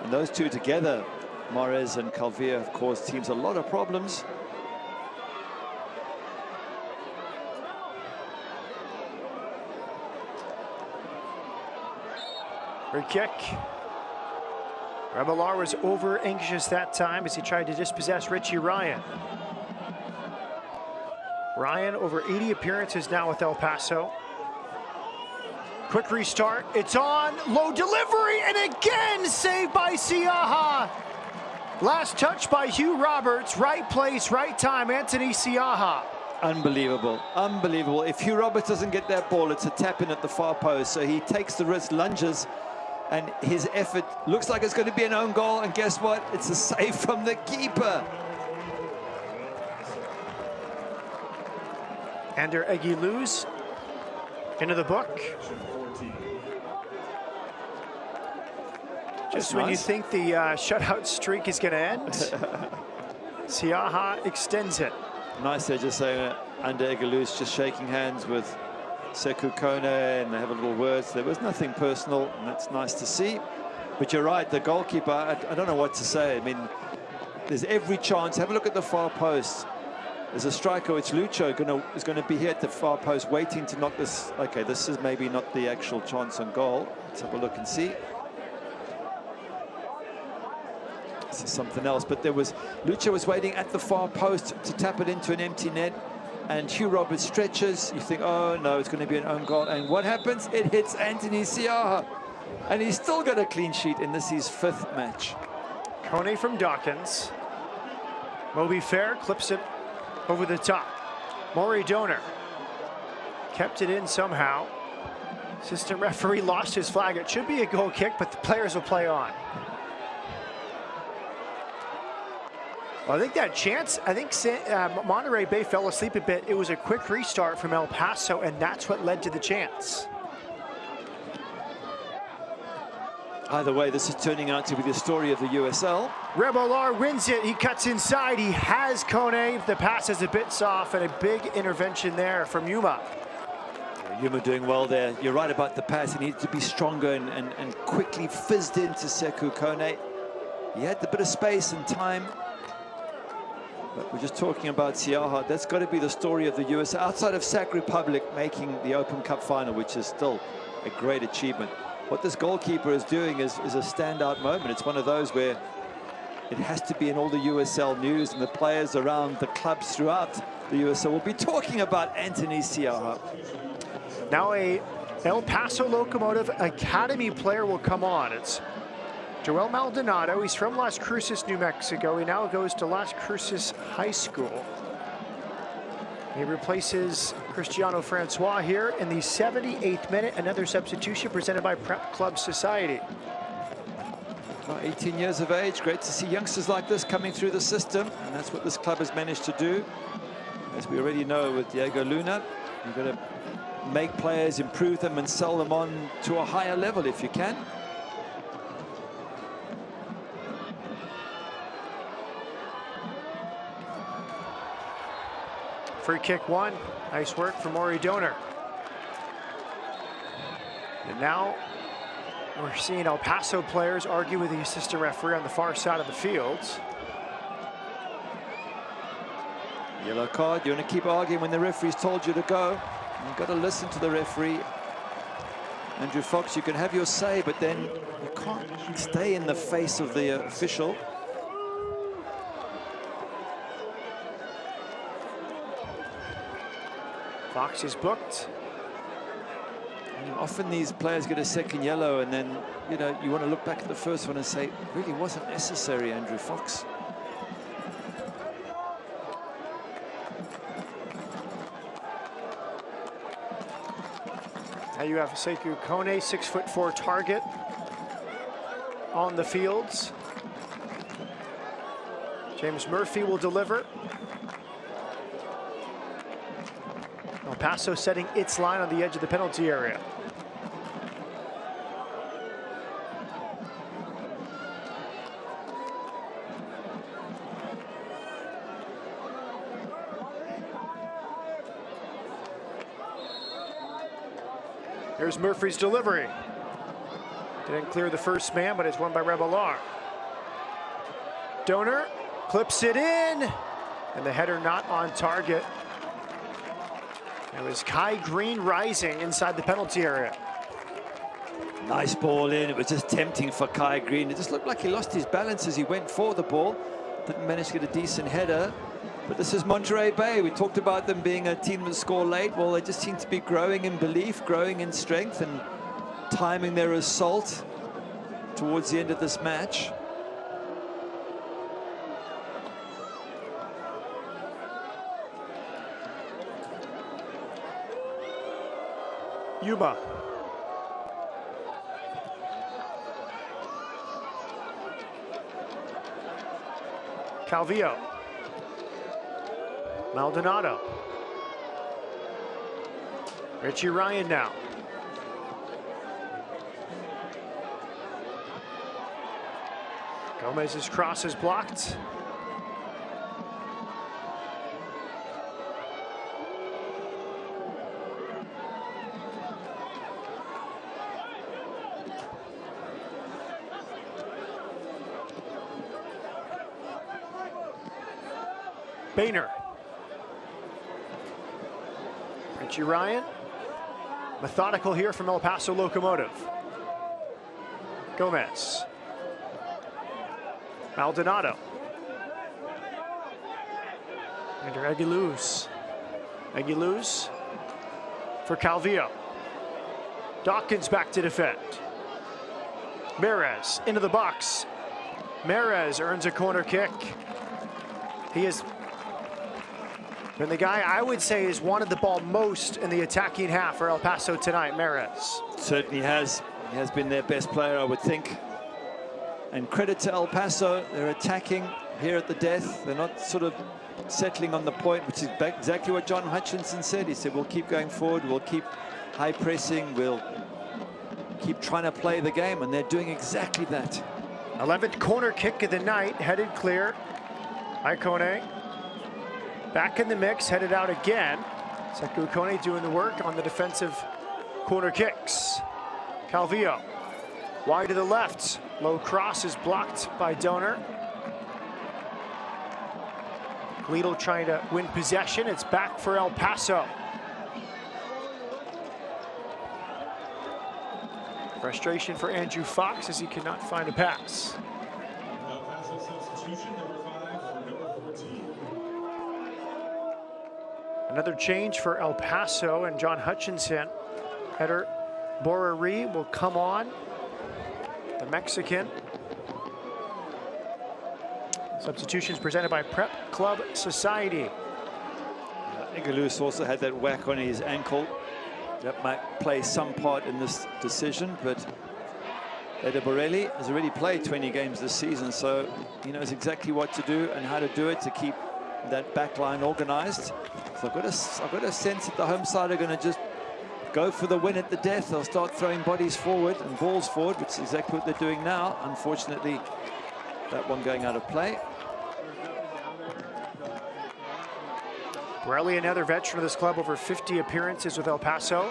And those two together, Mares and Calvillo, have caused teams a lot of problems. Free kick. Revelar was over anxious that time as he tried to dispossess Richie Ryan. Ryan over 80 appearances now with El Paso. Quick restart, it's on, low delivery, and again saved by Siaha. Last touch by Hugh Roberts, right place, right time, Anthony Siaha. Unbelievable, unbelievable. If Hugh Roberts doesn't get that ball, it's a tap in at the far post. So he takes the risk, lunges, and his effort looks like it's going to be an own goal. And guess what? It's a save from the keeper. Ander Eguiluz into the book. Just when you think the shutout streak is going to end, Siaha extends it. Nice there, just saying Ander Eguiluz just shaking hands with Sekou Kone, and they have a little words. There was nothing personal, and that's nice to see. But you're right, the goalkeeper, I don't know what to say. I mean, there's every chance. Have a look at the far post. There's a striker, it's Lucho, is going to be here at the far post, waiting to knock this. Okay, this is maybe not the actual chance on goal. Let's have a look and see. This is something else, but Lucho was waiting at the far post to tap it into an empty net, and Hugh Roberts stretches. You think, oh no, it's going to be an own goal, and what happens? It hits Anthony Siaha, and he's still got a clean sheet in this, his 5th match. Kone from Dawkins. Moby Fair clips it over the top. Maury Donor kept it in somehow. Assistant referee lost his flag. It should be a goal kick, but the players will play on. Well, I think that chance, Monterey Bay fell asleep a bit. It was a quick restart from El Paso, and that's what led to the chance. Either way, this is turning out to be the story of the USL. Revelar wins it. He cuts inside. He has Kone. The pass is a bit soft, and a big intervention there from Yuma. Yuma doing well there. You're right about the pass. He needed to be stronger and quickly fizzed into Sekou Kone. He had the bit of space and time. But we're just talking about Siaha. That's got to be the story of the USL. Outside of Sac Republic making the Open Cup final, which is still a great achievement. What this goalkeeper is doing is a standout moment. It's one of those where it has to be in all the USL news, and the players around the clubs throughout the USL will be talking about Anthony Siaha. Now a El Paso Locomotive Academy player will come on. It's Joelle Maldonado. He's from Las Cruces, New Mexico. He now goes to Las Cruces High School. He replaces Cristiano Francois here in the 78th minute. Another substitution presented by Prep Club Society. Well, 18 years of age. Great to see youngsters like this coming through the system. And that's what this club has managed to do. As we already know with Diego Luna, you've got to make players, improve them, and sell them on to a higher level if you can. Free kick one. Nice work from Maury Donor. And now we're seeing El Paso players argue with the assistant referee on the far side of the field. Yellow card. You want to keep arguing when the referee's told you to go. You've got to listen to the referee. Andrew Fox, you can have your say, but then you can't stay in the face of the official. Fox is booked. And often these players get a second yellow, and then, you know, you want to look back at the first one and say, it really wasn't necessary, Andrew Fox. Now you have Sekou Kone, 6'4" target on the fields. James Murphy will deliver. El Paso setting its line on the edge of the penalty area. Here's Murphy's delivery. Didn't clear the first man, but it's won by Revelar. Donor clips it in, and the header not on target. It was Kai Green rising inside the penalty area. Nice ball in. It was just tempting for Kai Green. It just looked like he lost his balance as he went for the ball. Didn't manage to get a decent header. But this is Monterey Bay. We talked about them being a team that score late. Well, they just seem to be growing in belief, growing in strength, and timing their assault towards the end of this match. Yuba. Calvillo. Maldonado. Richie Ryan now. Gomez's cross is blocked. Boehner. Richie Ryan. Methodical here from El Paso Locomotive. Gomez. Maldonado. Under Aguiluz. Aguiluz for Calvillo. Dawkins back to defend. Merez into the box. Merez earns a corner kick. He has been the guy I would say has wanted the ball most in the attacking half for El Paso tonight, Merez. Certainly has. He has been their best player, I would think. And credit to El Paso, they're attacking here at the death. They're not sort of settling on the point, which is exactly what John Hutchinson said. He said, we'll keep going forward, we'll keep high pressing, we'll keep trying to play the game, and they're doing exactly that. 11th corner kick of the night, headed clear. Ikone back in the mix, headed out again. Sekou Kone doing the work on the defensive corner kicks. Calvillo wide to the left. Low cross is blocked by Donor. Gleedle trying to win possession. It's back for El Paso. Frustration for Andrew Fox as he cannot find a pass. El Paso substitution, number 5 for number 14. Another change for El Paso and John Hutchinson. Header Borari will come on. The Mexican. Substitutions presented by Prep Club Society. Aguiluz also had that whack on his ankle. That might play some part in this decision, but Eder Borelli has already played 20 games this season, so he knows exactly what to do and how to do it to keep that back line organized. So I've got a sense that the home side are going to just go for the win at the death. They'll start throwing bodies forward and balls forward, which is exactly what they're doing now. Unfortunately, that one going out of play. Borelli, another veteran of this club, over 50 appearances with El Paso.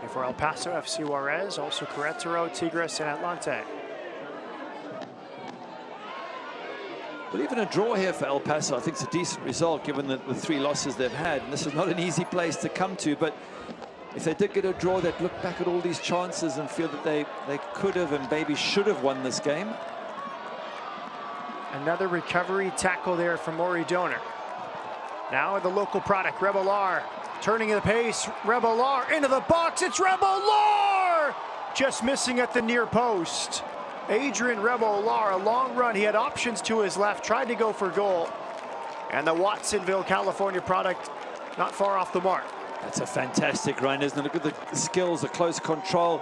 And for El Paso, FC Juarez, also Querétaro, Tigres, and Atlante. Well, even a draw here for El Paso, I think it's a decent result given the 3 losses they've had. And this is not an easy place to come to, but if they did get a draw, they'd look back at all these chances and feel that they could have and maybe should have won this game. Another recovery tackle there from Maury Donor. Now the local product, Revelar, turning the pace. Revelar into the box. It's Revelar! Just missing at the near post. Adrian Revelar, a long run. He had options to his left, tried to go for goal. And the Watsonville, California product not far off the mark. That's a fantastic run, isn't it? Look at the skills, the close control.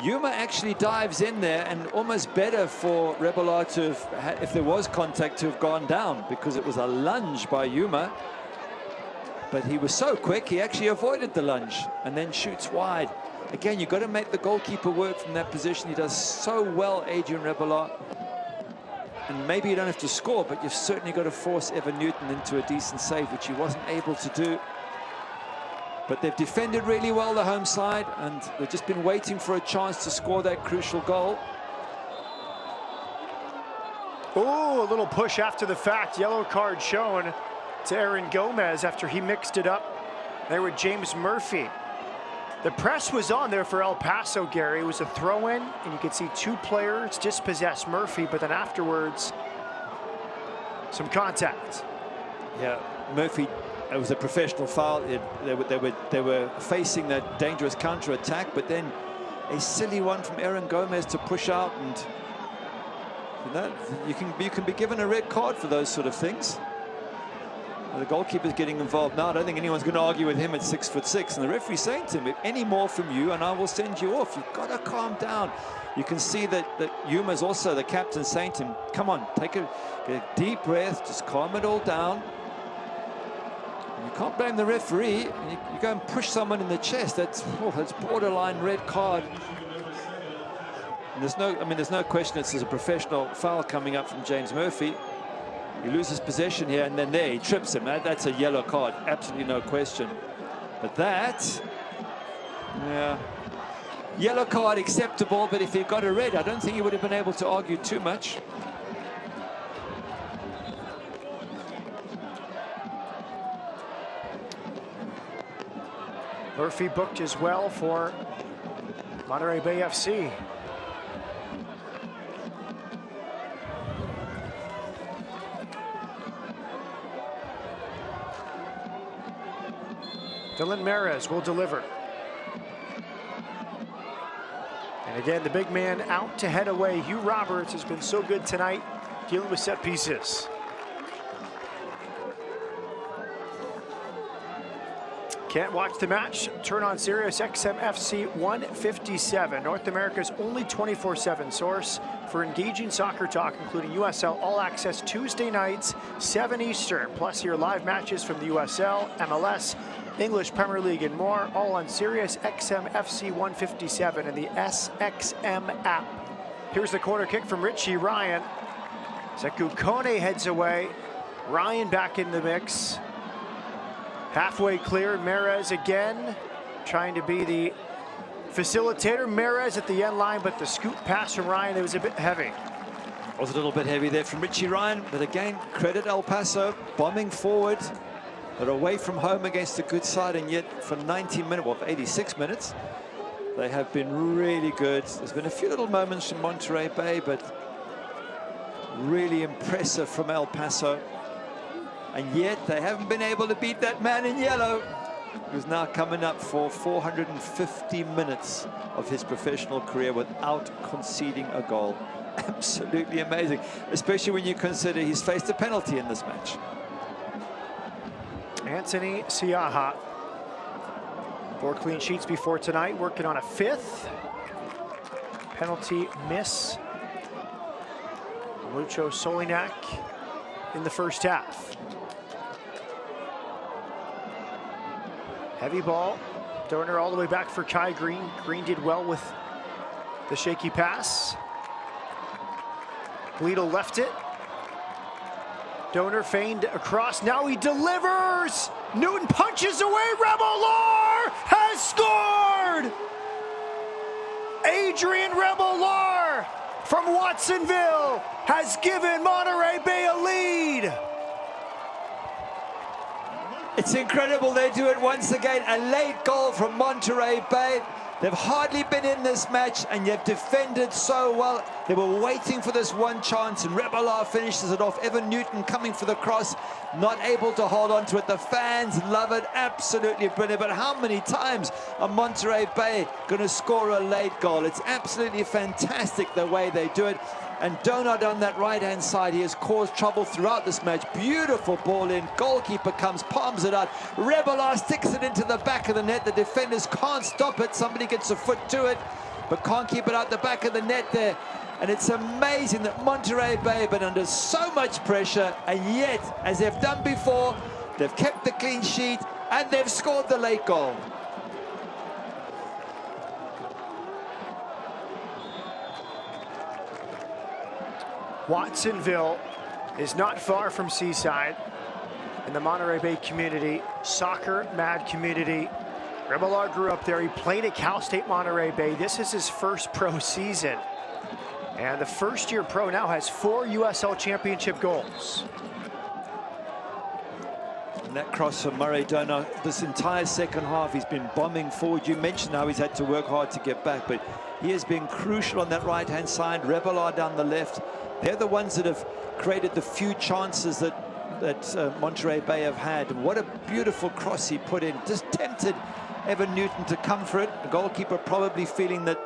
Yuma actually dives in there, and almost better for Rebellar to have, if there was contact, to have gone down, because it was a lunge by Yuma. But he was so quick, he actually avoided the lunge and then shoots wide. Again, you've got to make the goalkeeper work from that position. He does so well, Adrian Rebellar. And maybe you don't have to score, but you've certainly got to force Evan Newton into a decent save, which he wasn't able to do. But they've defended really well, the home side, and they've just been waiting for a chance to score that crucial goal. Oh, a little push after the fact. Yellow card shown to Aaron Gomez after he mixed it up there with James Murphy. The press was on there for El Paso, Gary. It was a throw-in, and you could see two players dispossess Murphy, but then afterwards, some contact. Yeah, Murphy, it was a professional foul. They were facing that dangerous counter-attack, but then a silly one from Aaron Gomez to push out, and you can be given a red card for those sort of things. The goalkeeper's getting involved now. I don't think anyone's going to argue with him at 6'6", and the referee's saying to him, "If any more from you, and I will send you off." You've got to calm down. You can see that Yuma's also, the captain, saying to him, "Come on, take a deep breath, just calm it all down." And you can't blame the referee. You go and push someone in the chest. That's borderline red card. And there's no question it's a professional foul coming up from James Murphy. He loses possession here, and then there he trips him. That's a yellow card, absolutely no question. But that, yeah, yellow card acceptable, but if he got a red, I don't think he would have been able to argue too much. Murphy booked as well for Monterey Bay FC. Dylan Mares will deliver. And again, the big man out to head away. Hugh Roberts has been so good tonight, dealing with set pieces. Can't watch the match? Turn on Sirius XM FC 157, North America's only 24/7 source for engaging soccer talk, including USL All Access Tuesday nights, 7 Eastern, plus your live matches from the USL, MLS, English Premier League, and more, all on Sirius XM FC 157 and the SXM app. Here's the corner kick from Richie Ryan. Sekou Kone heads away. Ryan back in the mix. Halfway clear, Mares again, trying to be the facilitator. Mares at the end line, but the scoop pass from Ryan, it was a bit heavy. It was a little bit heavy there from Richie Ryan, but again, credit El Paso, bombing forward. They're away from home against a good side, and yet for 90 minutes, well, for 86 minutes, they have been really good. There's been a few little moments from Monterey Bay, but really impressive from El Paso. And yet they haven't been able to beat that man in yellow, who's now coming up for 450 minutes of his professional career without conceding a goal. Absolutely amazing, especially when you consider he's faced a penalty in this match. Anthony Siaha, 4 clean sheets before tonight, working on a 5th. Penalty miss. Lucho Solinak in the first half. Heavy ball. Donor all the way back for Kai Green. Green did well with the shaky pass. Gleedle left it. Donor feigned across. Now he delivers. Newton punches away. Rebellar has scored. Adrian Rebellar from Watsonville has given Monterey Bay a lead. It's incredible they do it once again. A late goal from Monterey Bay. They've hardly been in this match, and you've defended so well. They were waiting for this one chance, and Rebellar finishes it off. Evan Newton coming for the cross, not able to hold on to it. The fans love it, absolutely brilliant. But how many times are Monterey Bay going to score a late goal? It's absolutely fantastic the way they do it. And Donut on that right-hand side, he has caused trouble throughout this match. Beautiful ball in. Goalkeeper comes, palms it out. Rebelar sticks it into the back of the net. The defenders can't stop it. Somebody gets a foot to it, but can't keep it out the back of the net there. And it's amazing that Monterey Bay have been under so much pressure, and yet, as they've done before, they've kept the clean sheet and they've scored the late goal. Watsonville is not far from Seaside in the Monterey Bay community, soccer mad community. Rebelar grew up there. He played at Cal State Monterey Bay. This is his first pro season. And the first-year pro now has 4 USL Championship goals. And that cross from Murray Donor, this entire second half, he's been bombing forward. You mentioned how he's had to work hard to get back, but he has been crucial on that right-hand side. Rebelar down the left. They're the ones that have created the few chances that Monterey Bay have had. And what a beautiful cross he put in. Just tempted Evan Newton to come for it. The goalkeeper probably feeling that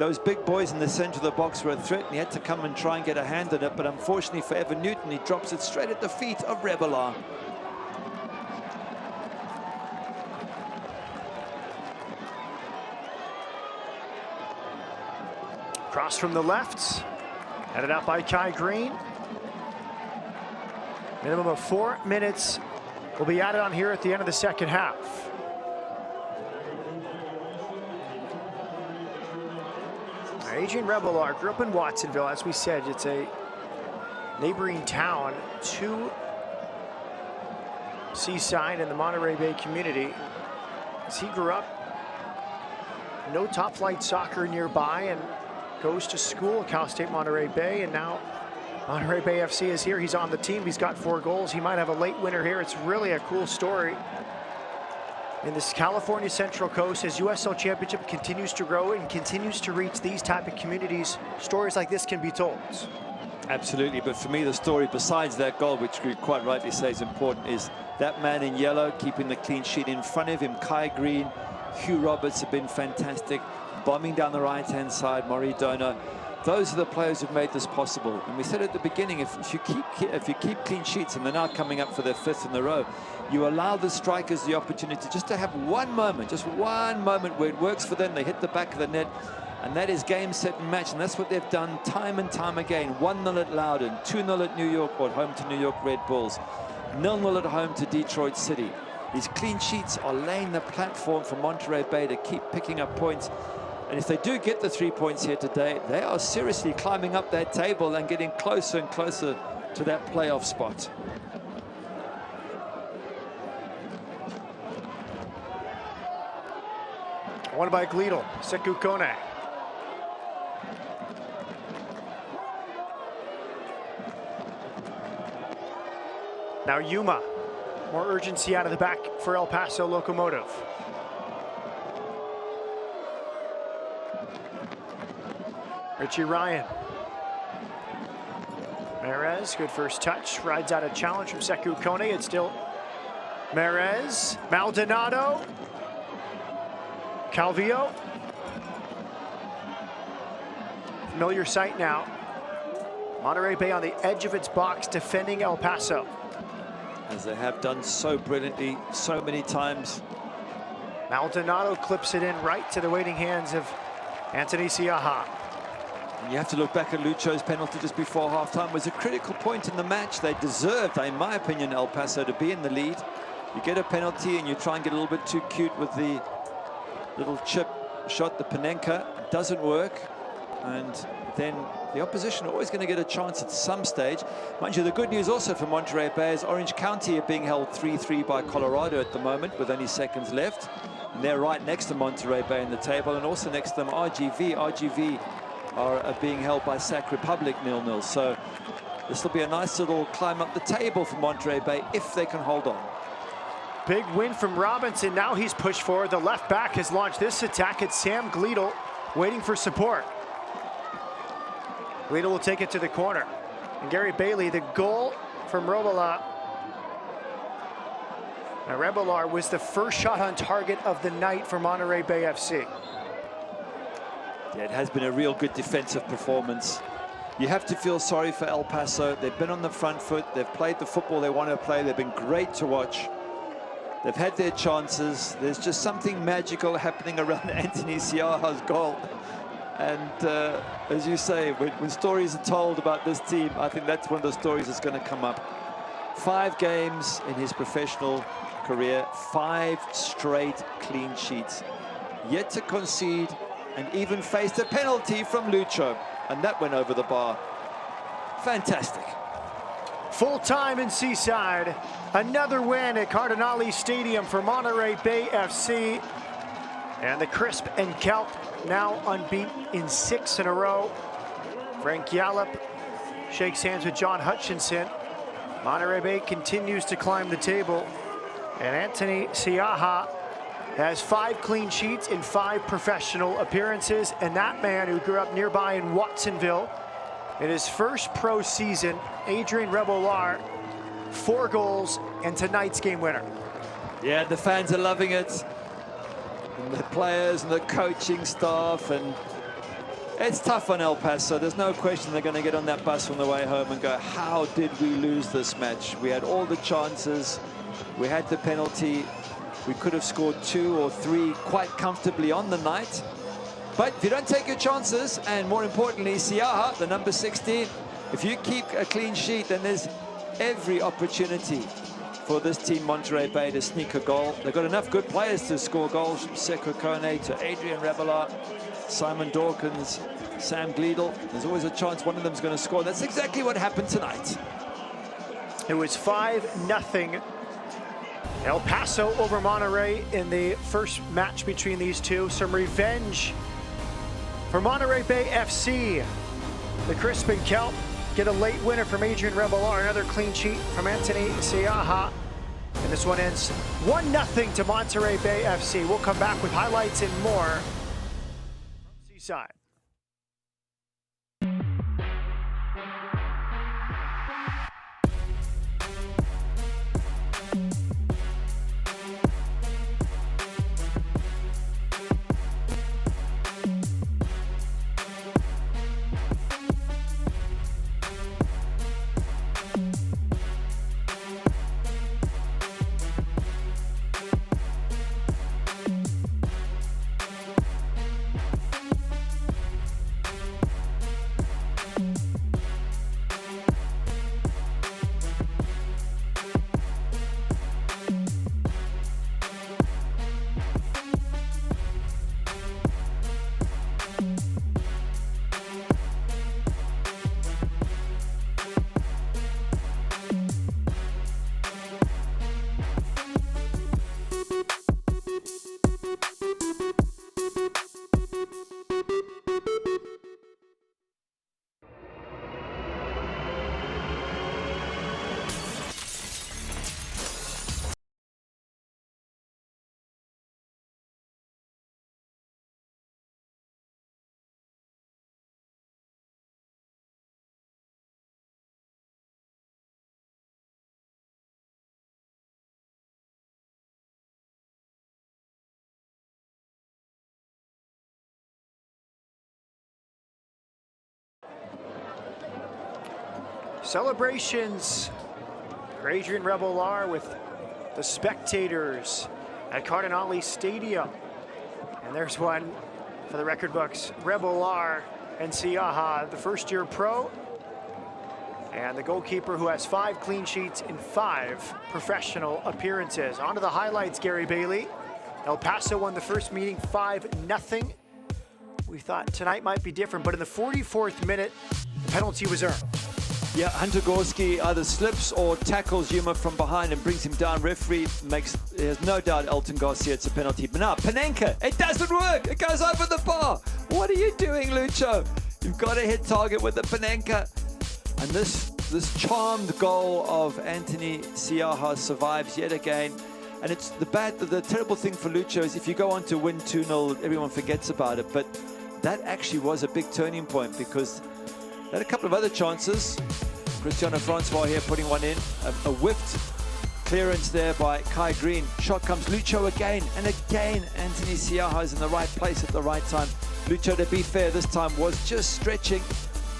those big boys in the center of the box were a threat, and he had to come and try and get a hand on it. But unfortunately for Evan Newton, he drops it straight at the feet of Rebelar. Cross from the left, headed out by Kai Green. Minimum of 4 minutes will be added on here at the end of the second half. Adrian Rebelar grew up in Watsonville. As we said, it's a neighboring town to Seaside and the Monterey Bay community. As he grew up, no top flight soccer nearby, and goes to school at Cal State Monterey Bay, and now Monterey Bay FC is here. He's on the team. He's got 4 goals. He might have a late winner here. It's really a cool story in this California Central Coast as USL Championship continues to grow and continues to reach these type of communities. Stories like this can be told. Absolutely, but for me, the story besides that goal, which you quite rightly say is important, is that man in yellow keeping the clean sheet. In front of him, Kai Green, Hugh Roberts have been fantastic. Bombing down the right-hand side, Moridona. Those are the players who've made this possible. And we said at the beginning, if you keep clean sheets, and they're now coming up for their 5th in a row, you allow the strikers the opportunity just to have one moment, just one moment where it works for them. They hit the back of the net, and that is game, set, and match. And that's what they've done time and time again. 1-0 at Loudoun, 2-0 at New York, or at home to New York Red Bulls, 0-0 at home to Detroit City. These clean sheets are laying the platform for Monterey Bay to keep picking up points. And if they do get the 3 points here today, they are seriously climbing up that table and getting closer and closer to that playoff spot. Won by Gleedle, Sekou Kone. Now Yuma, more urgency out of the back for El Paso Locomotive. Richie Ryan. Merez, good first touch, rides out a challenge from Sekou Kone. It's still Merez, Maldonado, Calvillo. Familiar sight now. Monterey Bay on the edge of its box, defending El Paso. As they have done so brilliantly, so many times. Maldonado clips it in right to the waiting hands of Anthony Siaha. And you have to look back at Lucho's penalty just before halftime. It was a critical point in the match. They deserved, in my opinion, El Paso to be in the lead. You get a penalty and you try and get a little bit too cute with the little chip shot, the Panenka. It doesn't work. And then the opposition are always going to get a chance at some stage. Mind you, the good news also for Monterey Bay is Orange County are being held 3-3 by Colorado at the moment with only seconds left. And they're right next to Monterey Bay in the table, and also next to them RGV. RGV are being held by Sac Republic 0-0. So this will be a nice little climb up the table for Monterey Bay if they can hold on. Big win from Robinson. Now he's pushed forward. The left back has launched this attack. It's Sam Gleedle waiting for support. Gleedle will take it to the corner. And Gary Bailey, the goal from Rebelar. Now Rebelar was the first shot on target of the night for Monterey Bay FC. Yeah, it has been a real good defensive performance. You have to feel sorry for El Paso. They've been on the front foot. They've played the football they want to play. They've been great to watch. They've had their chances. There's just something magical happening around Anthony Siaha's goal. And as you say, when stories are told about this team, I think that's one of the stories that's going to come up. 5 games in his professional career, 5 straight clean sheets. Yet to concede and even faced a penalty from Lucho. And that went over the bar. Fantastic. Full time in Seaside. Another win at Cardinale Stadium for Monterey Bay FC. And the Crisp and Kelp now unbeaten in 6 in a row. Frank Yallop shakes hands with John Hutchinson. Monterey Bay continues to climb the table. And Anthony Siaha has 5 clean sheets in 5 professional appearances. And that man who grew up nearby in Watsonville, in his first pro season, Adrian Rebolar, 4 goals and tonight's game winner. Yeah, the fans are loving it. And the players and the coaching staff, and it's tough on El Paso. There's no question they're going to get on that bus on the way home and go, how did we lose this match? We had all the chances. We had the penalty. We could have scored 2 or 3 quite comfortably on the night. But if you don't take your chances, and more importantly, Siaha, the number 16, if you keep a clean sheet, then there's every opportunity for this team, Monterey Bay, to sneak a goal. They've got enough good players to score goals, from Sekou Kone to Adrian Rebolar, Simon Dawkins, Sam Gleedle. There's always a chance one of them's going to score. That's exactly what happened tonight. It was 5-0 El Paso over Monterey in the first match between these two. Some revenge for Monterey Bay FC. The Crisp and Kelp get a late winner from Adrian Rebolar, another clean sheet from Anthony Siaha. And this one ends 1-0 to Monterey Bay FC. We'll come back with highlights and more from Seaside. Celebrations for Adrian Rebolar with the spectators at Cardinale Stadium. And there's one for the record books. Rebolar and Siaha, the first-year pro, and the goalkeeper who has 5 clean sheets in 5 professional appearances. On to the highlights, Gary Bailey. El Paso won the first meeting 5-0. We thought tonight might be different, but in the 44th minute, the penalty was earned. Yeah, Hunter Gorski either slips or tackles Yuma from behind and brings him down. Referee there's no doubt Elton Garcia, it's a penalty. But now, Panenka, it doesn't work. It goes over the bar. What are you doing, Lucho? You've got to hit target with the Panenka. And this charmed goal of Anthony Siaha survives yet again. And it's the terrible thing for Lucho is if you go on to win 2-0, everyone forgets about it. But that actually was a big turning point because they had a couple of other chances. Cristiano Francois here putting one in. A whiffed clearance there by Kai Green. Shot comes Lucho again, and again Anthony Siaha is in the right place at the right time. Lucho, to be fair, this time was just stretching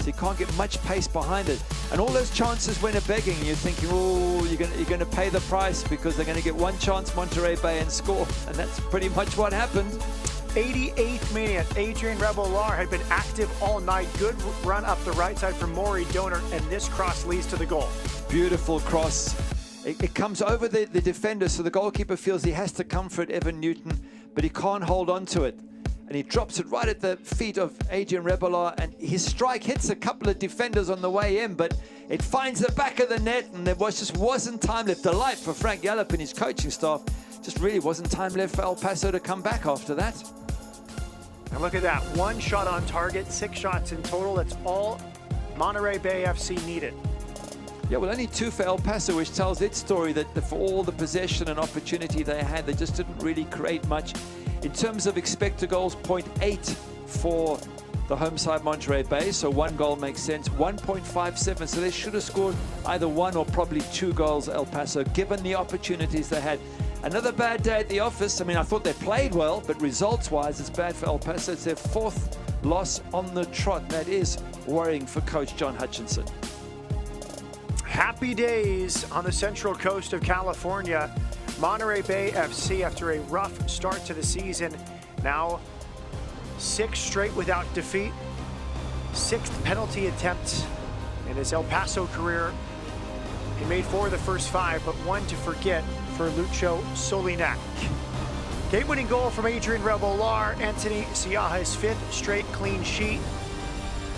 So you can't get much pace behind it. And all those chances went a-begging. You're thinking, oh, you're going to pay the price because they're going to get one chance, Monterey Bay, and score. And that's pretty much what happened. 88th minute, Adrian Rebollar had been active all night. Good run up the right side from Maury Donor, and this cross leads to the goal. Beautiful cross. It comes over the defender, so the goalkeeper feels he has to come for it, Evan Newton, but he can't hold on to it. And he drops it right at the feet of Adrian Rebollar, and his strike hits a couple of defenders on the way in, but it finds the back of the net, and there just wasn't time left. Delight for Frank Yallop and his coaching staff. Just really wasn't time left for El Paso to come back after that. And look at that, 1 shot on target, 6 shots in total. That's all Monterey Bay FC needed. Yeah, well, only 2 for El Paso, which tells its story that for all the possession and opportunity they had, they just didn't really create much. In terms of expected goals, 0.8 for the home side Monterey Bay, so 1 goal makes sense. 1.57, so they should have scored either 1 or probably 2 goals, El Paso, given the opportunities they had. Another bad day at the office. I mean, I thought they played well, but results-wise, it's bad for El Paso. It's their 4th loss on the trot. That is worrying for Coach John Hutchinson. Happy days on the central coast of California. Monterey Bay FC, after a rough start to the season, now 6 straight without defeat, 6th penalty attempt in his El Paso career. He made 4 of the first 5, but 1 to forget for Lucho Solinac. Game-winning goal from Adrian Rebollar, Anthony Siaha's 5th straight clean sheet.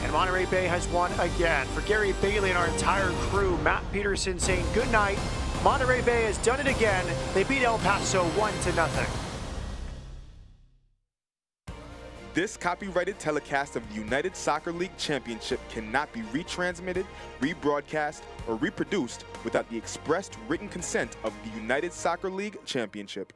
And Monterey Bay has won again. For Gary Bailey and our entire crew, Matt Peterson saying good night. Monterey Bay has done it again. They beat El Paso 1-0. This copyrighted telecast of the United Soccer League Championship cannot be retransmitted, rebroadcast, or reproduced without the expressed written consent of the United Soccer League Championship.